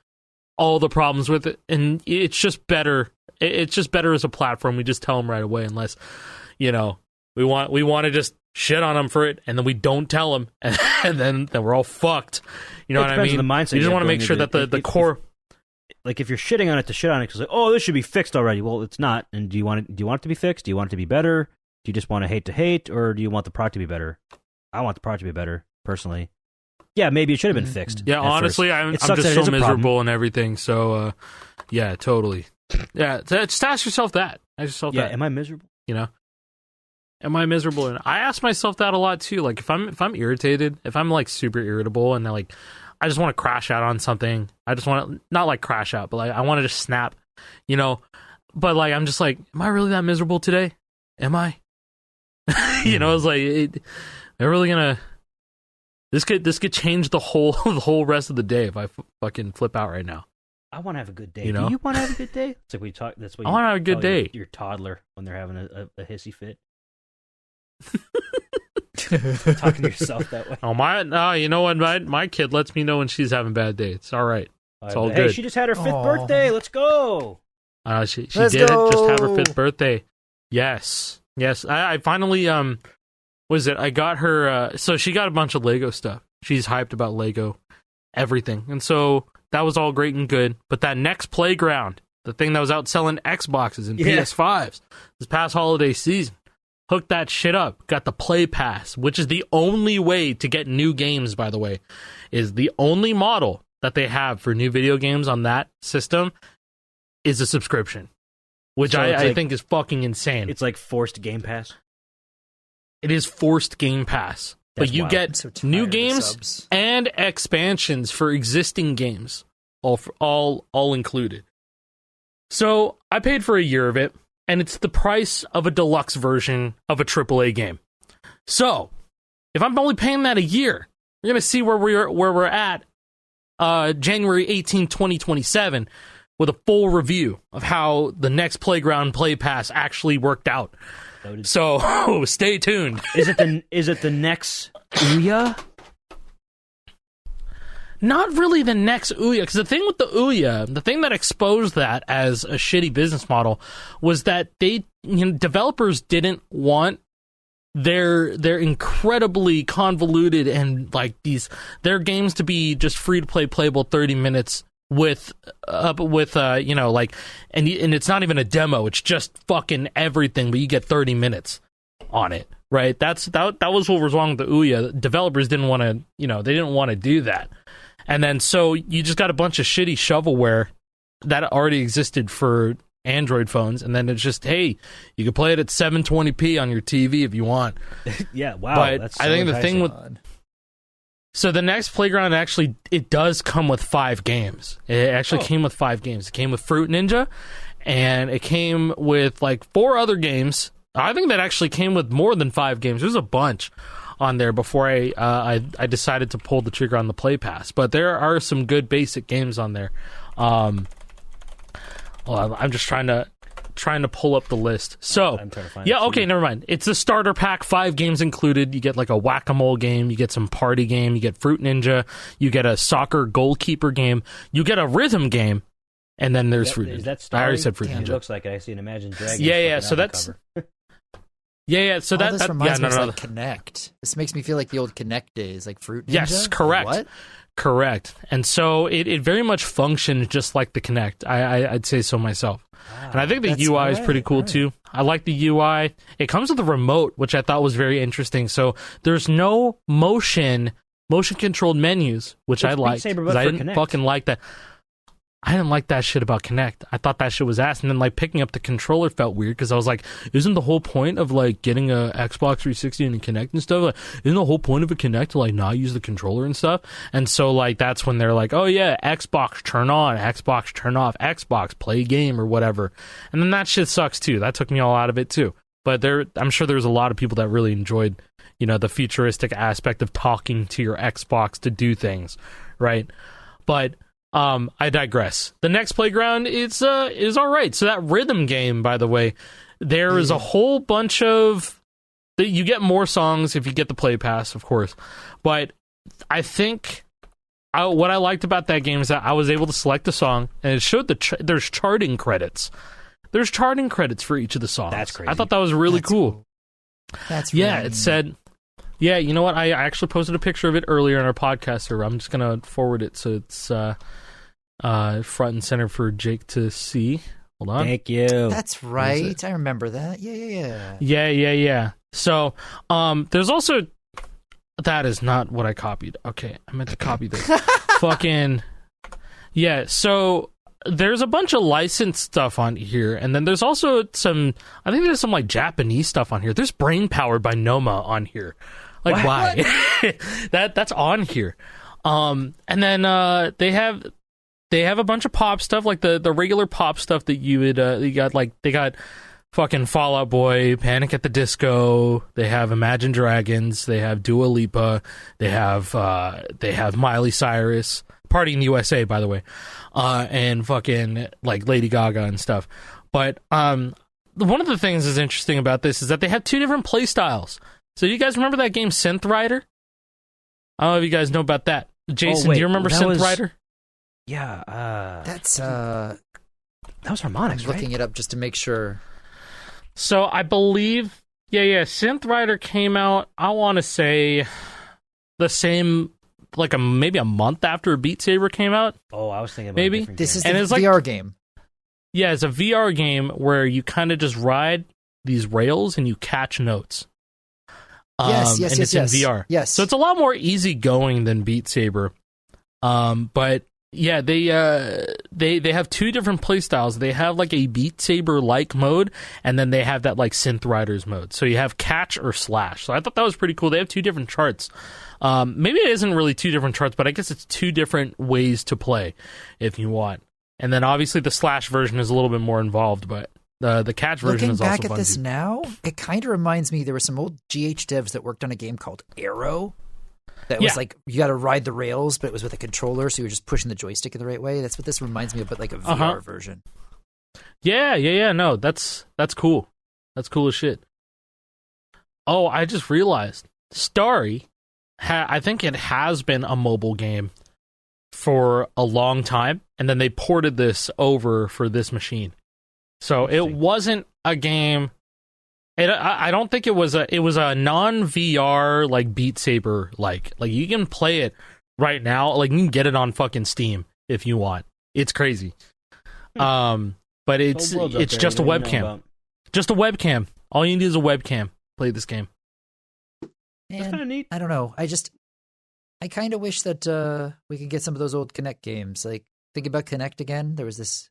all the problems with it, and it's just better. It's just better as a platform. We just tell them right away, unless we want to just shit on them for it, and then we don't tell them, and then we're all fucked. You know what I mean? The mindset you just want to make sure that the core. Like if you're shitting on it to shit on it, because like, oh, this should be fixed already. Well, it's not. And do you want it to be fixed? Do you want it to be better? Do you just want to hate, or do you want the product to be better? I want the product to be better, personally. Yeah, maybe it should have been fixed. Yeah, honestly, I'm just so miserable and everything. So, yeah, totally. Yeah, just ask yourself that. Am I miserable? Am I miserable? And I ask myself that a lot too. Like if I'm irritated, if I'm like super irritable, and like I just want to crash out on something. I just want to not like crash out, but like I want to just snap, But like I'm just like, am I really that miserable today? Am I? It's like, they're really gonna. This could change the whole rest of the day if I fucking flip out right now. I want to have a good day. Do you want to have a good day? It's like we talk. That's what I want to have a good day. Your toddler when they're having a hissy fit. Talking to yourself that way. Oh you know what? My kid lets me know when she's having bad days. It's all right. It's all good. Hey, she just had her 5th birthday. Let's go. She did just have her 5th birthday. Yes. I finally was it? I got her. So she got a bunch of Lego stuff. She's hyped about Lego, everything, and so that was all great and good. But that next Playground, the thing that was out selling Xboxes and PS5s this past holiday season, hooked that shit up. Got the Play Pass, which is the only way to get new games. By the way, is the only model that they have for new video games on that system is a subscription, which So it's I like- think is fucking insane. It's like forced Game Pass. It is forced Game Pass, That's but you wild. I'm get so tired new of games subs. and expansions for existing games, all included. So I paid for a year of it, and it's the price of a deluxe version of a AAA game. So if I'm only paying that a year, you're gonna see where we're at January 18, 2027, with a full review of how the next Playground Play Pass actually worked out. So stay tuned. Is it the next Ouya? Not really the next Ouya, because the thing with the Ouya, the thing that exposed that as a shitty business model was that developers didn't want their incredibly convoluted and like their games to be just free to play, playable 30 minutes with and it's not even a demo, it's just fucking everything, but you get 30 minutes on it, right? That was what was wrong with the Ouya. Developers didn't want to, they didn't want to do that. And then so you just got a bunch of shitty shovelware that already existed for Android phones, and then it's just, hey, you can play it at 720p on your TV if you want. Yeah, wow. But that's I so think the thing enticing. with so the next Playground actually, it does come with 5 games. It actually came with 5 games. It came with Fruit Ninja, and it came with like 4 other games. I think that actually came with more than 5 games. There's a bunch on there before I decided to pull the trigger on the Play Pass. But there are some good basic games on there. I'm just trying to pull up the list. So, I'm trying to find yeah, it okay, too. never mind. It's the starter pack, 5 games included. You get like a whack-a-mole game, you get some party game, you get Fruit Ninja, you get a soccer goalkeeper game, you get a rhythm game, and then there's Fruit Is Ninja. that I already Starry? said Fruit It Ninja. looks like it. I see an Imagine Dragons. Yeah, fucking so album that's- cover. Yeah, so All this that reminds me no. of like Connect. This makes me feel like the old Connect days, like Fruit Ninja. Yes, correct. What? Correct. And so it very much functions just like the Kinect. I'd say so myself. And I think the That's UI is pretty right, cool right. too. I like the UI. It comes with a remote, which I thought was very interesting. So there's no motion controlled menus, which It's I Beat liked. Saber, 'cause but I for didn't Kinect. fucking like that. I didn't like that shit about Kinect. I thought that shit was ass. And then like picking up the controller felt weird because I was like, isn't the whole point of like getting a Xbox 360 and a Kinect and stuff? Like, isn't the whole point of a Kinect to like not use the controller and stuff? And so like that's when they're like, oh yeah, Xbox turn on, Xbox turn off, Xbox play game or whatever. And then that shit sucks too. That took me all out of it too. But I'm sure there's a lot of people that really enjoyed, the futuristic aspect of talking to your Xbox to do things, right? But I digress. The next Playground is all right. So that rhythm game, by the way, there is a whole bunch of you get more songs if you get the Play Pass, of course. But I think what I liked about that game is that I was able to select a song, and it showed there's charting credits. There's charting credits for each of the songs. That's crazy. I thought that was really That's cool. That's Yeah, really it said. Yeah, you know what? I actually posted a picture of it earlier in our podcast server. I'm just gonna forward it so it's front and center for Jake to see. Hold on. Thank you. That's right. I remember that. Yeah. Yeah. So, there's also that is not what I copied. Okay, I meant to copy this. Fucking yeah. So there's a bunch of licensed stuff on here, and then there's also some. I think there's some like Japanese stuff on here. There's Brain Powered by Noma on here. Like why? That's on here. And then they have a bunch of pop stuff, like the regular pop stuff that you would you got, like they got fucking Fall Out Boy, Panic at the Disco, they have Imagine Dragons, they have Dua Lipa, they have Miley Cyrus, Party in the USA, by the way, and fucking like Lady Gaga and stuff. But one of the things that's interesting about this is that they have 2 different play styles. So you guys remember that game Synth Rider? I don't know if you guys know about that. Jason, wait, do you remember that Synth was- Rider? Yeah, That's that was Harmonix, right? looking it up just to make sure. So I believe Yeah. Synth Rider came out, I want to say, the same, like maybe a month after Beat Saber came out. Oh, I was thinking about maybe. a different This game. is And the it's like- VR game. Yeah, it's a VR game where you kind of just ride these rails and you catch notes. Yes. And it's in VR. Yes. So it's a lot more easygoing than Beat Saber. But yeah, they have two different playstyles. They have like a Beat Saber like mode, and then they have that like Synth Riders mode. So you have catch or slash. So I thought that was pretty cool. They have two different charts. Maybe it isn't really two different charts, but I guess it's two different ways to play if you want. And then obviously the slash version is a little bit more involved, but the catch version Looking is also back at fun this too. now, it kind of reminds me there were some old GH devs that worked on a game called Arrow. That was Yeah. like you got to ride the rails, but it was with a controller, so you were just pushing the joystick in the right way. That's what this reminds me of, but like a VR version. Yeah. No, that's cool. That's cool as shit. Oh, I just realized Starry, I think it has been a mobile game for a long time, and then they ported this over for this machine. So it wasn't a game. I don't think it was a non VR like Beat Saber like you can play it right now. Like you can get it on fucking Steam if you want. It's crazy. But it's just a webcam. Just a webcam. All you need is a webcam. Play this game. That's And kind of neat. I don't know. I kind of wish that we could get some of those old Kinect games. Like think about Kinect again. There was this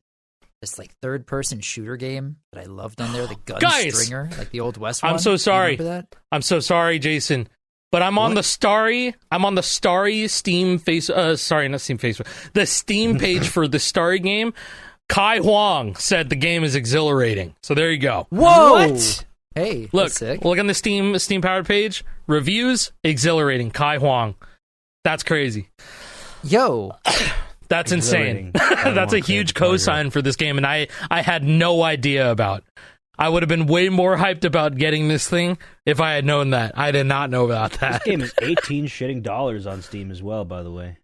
like third-person shooter game that I loved on there, the Gunstringer, like the Old West one. I'm so sorry. You remember that? I'm so sorry, Jason. But I'm on the Starry Steam face. Sorry, not Steam Facebook. The Steam page for the Starry game. Kai Huang said the game is exhilarating. So there you go. Whoa! What? Hey, Look, that's sick. look on the Steam powered page. Reviews exhilarating. Kai Huang. That's crazy. Yo, That's insane. Exhilarating. That's a huge cosign for this game, and I had no idea about. I would have been way more hyped about getting this thing if I had known that. I did not know about that. This game is $18 on Steam as well, by the way.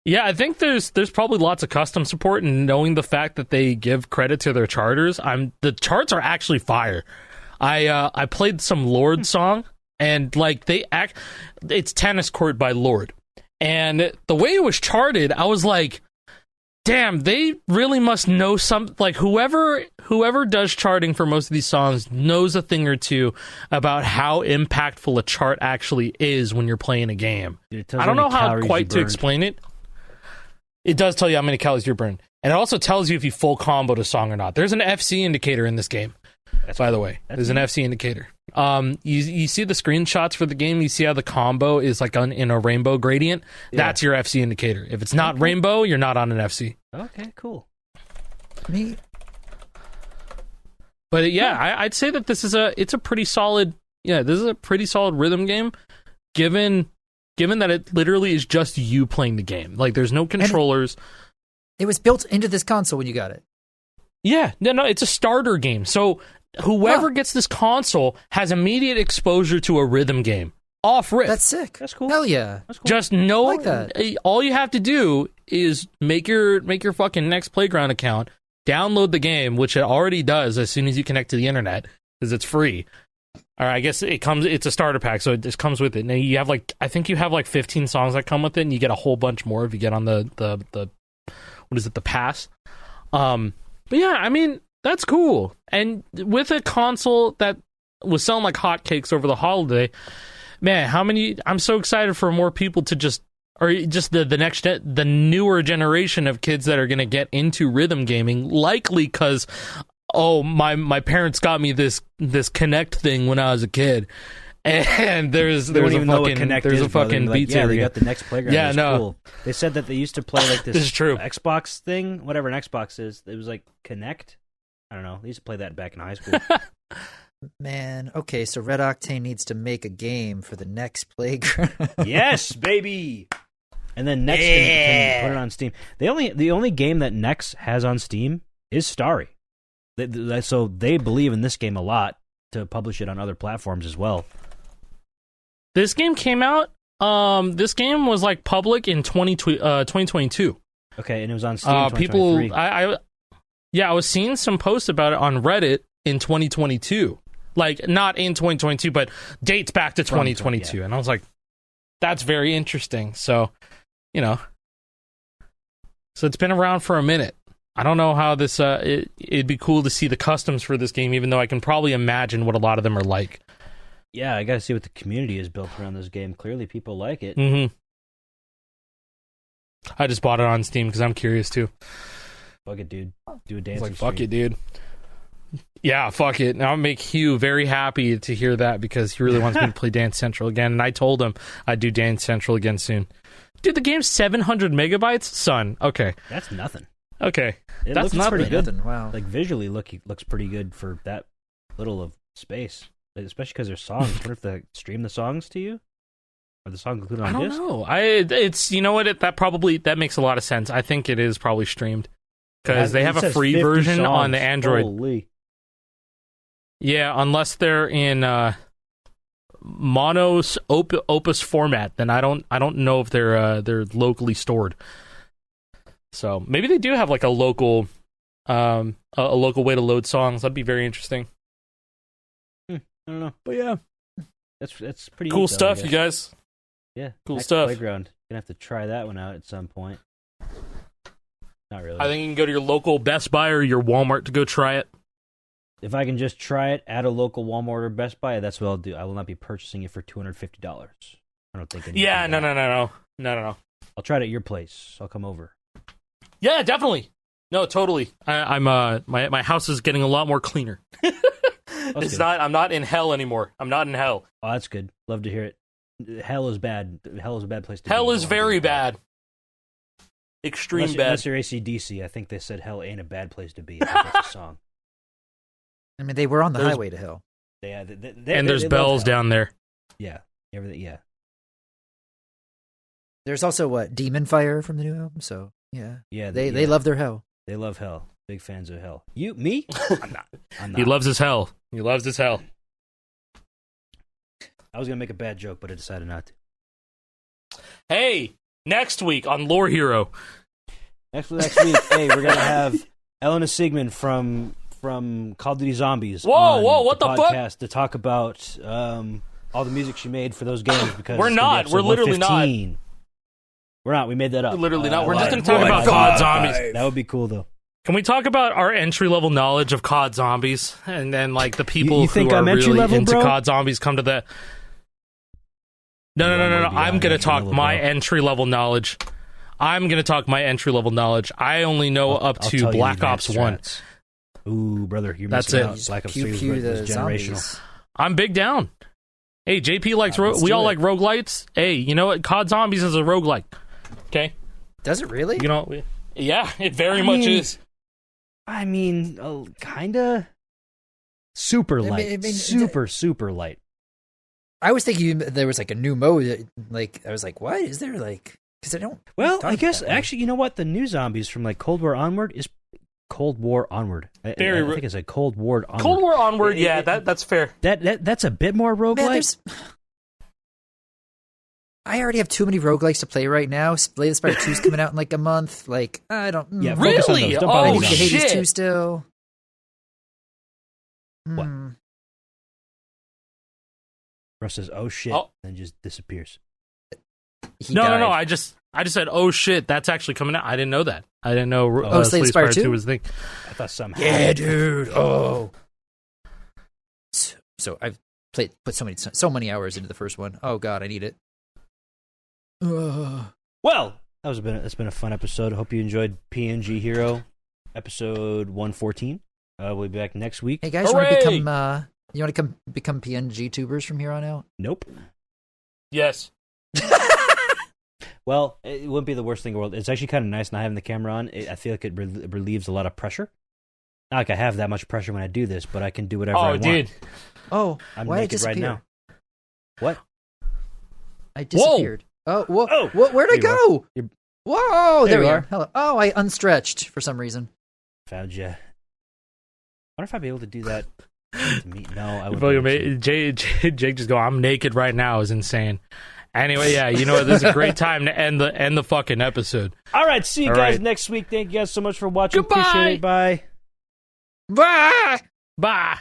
Yeah, I think there's probably lots of custom support, and knowing the fact that they give credit to their charters, the charts are actually fire. I played some Lorde song, and like it's Tennis Court by Lorde, and the way it was charted, I was like, damn, they really must know some. Like whoever does charting for most of these songs knows a thing or two about how impactful a chart actually is when you're playing a game. It tells I don't you know how how many calories quite you to burned. explain it. It does tell you how many calories you're burned. And it also tells you if you full comboed a song or not. There's an FC indicator in this game, by the way. There's an FC indicator. You see the screenshots for the game, you see how the combo is like in a rainbow gradient. Yeah. That's your FC indicator. If it's not rainbow, you're not on an FC. Okay, cool. me. But yeah, I'd say that this is a pretty solid rhythm game, given that it literally is just you playing the game. Like there's no controllers. It was built into this console when you got it. Yeah, no, it's a starter game. So whoever gets this console has immediate exposure to a rhythm game off rip. That's sick. That's cool. Hell yeah. That's cool. Just no. I like that. All you have to do is make your fucking Next Playground account, download the game, which it already does as soon as you connect to the internet because it's free. Or I guess it's a starter pack, so it just comes with it. Now you have I think you have 15 songs that come with it, and you get a whole bunch more if you get on the what is it, the pass. But yeah, I mean, that's cool. And with a console that was selling like hotcakes over the holiday, man, I'm so excited for more people to the newer generation of kids that are going to get into rhythm gaming, likely because my parents got me this Kinect thing when I was a kid, and there's a fucking Beat Saber. They got the Next Playground. Yeah, It was no. cool. They said that they used to play like this. This is true. Xbox thing, whatever an Xbox is. It was like Kinect. I don't know. They used to play that back in high school. Man, okay, so Red Octane needs to make a game for the next Playground. Yes, baby. And then Nex can put it on Steam. The only game that Nex has on Steam is Starry. So they believe in this game a lot to publish it on other platforms as well. This game came out. This game was like public in 2022. Okay, and it was on Steam. In 2023. I was seeing some posts about it on Reddit in 2022. like not in 2022, but dates back to From 2022. And I was like, that's very interesting. So, you know, so it's been around for a minute. I don't know how this. It'd be cool to see the customs for this game, even though I can probably imagine what a lot of them are like. Yeah, I gotta see what the community is built around this game. Clearly, people like it. Mm-hmm. I just bought it on Steam because I'm curious too. Fuck it, dude. Do a dance. It's like, fuck it, dude. Yeah, fuck it. Now I'll make Hugh very happy to hear that because he really wants me to play Dance Central again. And I told him I'd do Dance Central again soon. Dude, the game's 700 megabytes? Son, okay. That's nothing. Okay. It That's looks not pretty good. Nothing. Wow. Like, visually, looks pretty good for that little of space. Like, especially because there's songs. I wonder if they stream the songs to you? Are the songs included on I don't disc? know. It's you know what? That makes a lot of sense. I think it is probably streamed because they have a free version on the Android. Holy. Yeah, unless they're in monos opus format, then I don't know if they're locally stored. So maybe they do have like a local way to load songs. That'd be very interesting. I don't know. But yeah, That's pretty cool neat, though, I stuff, guess. you guys. Yeah, Cool Max stuff. Playground. Gonna have to try that one out at some point. Not really. I think you can go to your local Best Buy or your Walmart to go try it. If I can just try it at a local Walmart or Best Buy, that's what I'll do. I will not be purchasing it for $250. I don't think. Yeah, no. I'll try it at your place. I'll come over. Yeah, definitely. No, totally. I'm my house is getting a lot more cleaner. That's good. I'm not in hell anymore. I'm not in hell. Oh, that's good. Love to hear it. Hell is bad. Hell is a bad place to be. Hell is Don't very do that. bad. Extreme Unless bad. you're AC/DC, I think they said hell ain't a bad place to be. I think that's a song. I mean, they were on the There's- highway to hell. And there's bells down there. Yeah, everything. Yeah, There's also Demon Fire from the new album. So yeah, yeah. they love their hell. They love hell. Big fans of hell. Me? I'm not. I'm not. He loves his hell. He loves his hell. I was gonna make a bad joke, but I decided not to. Hey, next week on Lore Hero. Next week, hey, we're gonna have Elena Sigmund from Call of Duty Zombies. Whoa, on what the fuck? podcast to talk about all the music she made for those games because We're it's gonna be not. episode We're literally not. 115. We're not. We made that up. We're literally not. We're I just lied. gonna talk about COD Zombies. That would be cool though. Can we talk about our entry level knowledge of COD Zombies, and then like the people You think who are I'm entry really level, into bro? COD Zombies come to the? No. I'm gonna talk level, my bro. entry level knowledge. I'm gonna talk my entry level knowledge. I only know up I'll to tell you Black the Ops advanced 1. strats. Ooh, brother, you're That's missing it. out. Black Ops Pew 3 pew was the generational. zombies. I'm big down. Hey, JP likes Let's we do all it. like roguelites. Hey, you know what? COD Zombies is a roguelike. Okay, Does it really? you know, yeah, it very I much mean, is. I mean, kinda. Super light. I mean, super light. I was thinking there was like a new mode. Like I was like, what is there like? Because I don't. Well, don't I guess that way. actually, you know what? The new zombies from like Cold War onward is Cold War onward. I think it's a Cold War onward. Cold War onward, yeah, that's fair. That's a bit more Man, roguelike. I already have too many roguelikes to play right now. Slay the Spire 2 is coming out in like a month. Like, I don't. Yeah, mm. focus on Really? those. Don't Oh, bother I me need on to those. Hades shit. 2 still. What? Hmm. Russ says, "Oh shit," Oh. and just disappears. He No. died. I just said, oh shit, that's actually coming out. I didn't know that. I didn't know. Slay the Spire 2 was the thing. I thought somehow. Yeah, dude. Oh. So I've put so many hours into the first one. Oh god, I need it. Well, that's been a fun episode. I hope you enjoyed PNG Hero episode 114. We'll be back next week. Hey guys, Hooray! you want to become PNG tubers from here on out? Nope. Yes. Well, it wouldn't be the worst thing in the world. It's actually kind of nice not having the camera on. I feel like it relieves a lot of pressure. Not like I have that much pressure when I do this, but I can do whatever I Oh, want. dude. Oh, I'm why did I naked right disappear? now. What? I disappeared. Oh, whoa! Oh, Where'd I there you go? You're- Whoa! There There we you are. are. Hello. Oh, I unstretched for some reason. Found you. I wonder if I'd be able to do that to me. No, I wouldn't. Jake just go, I'm naked right now is insane. Anyway, yeah, you know what? This is a great time to end the fucking episode. All right, see you All guys right. next week. Thank you guys so much for watching. Goodbye. Appreciate it. Bye. Bye. Bye.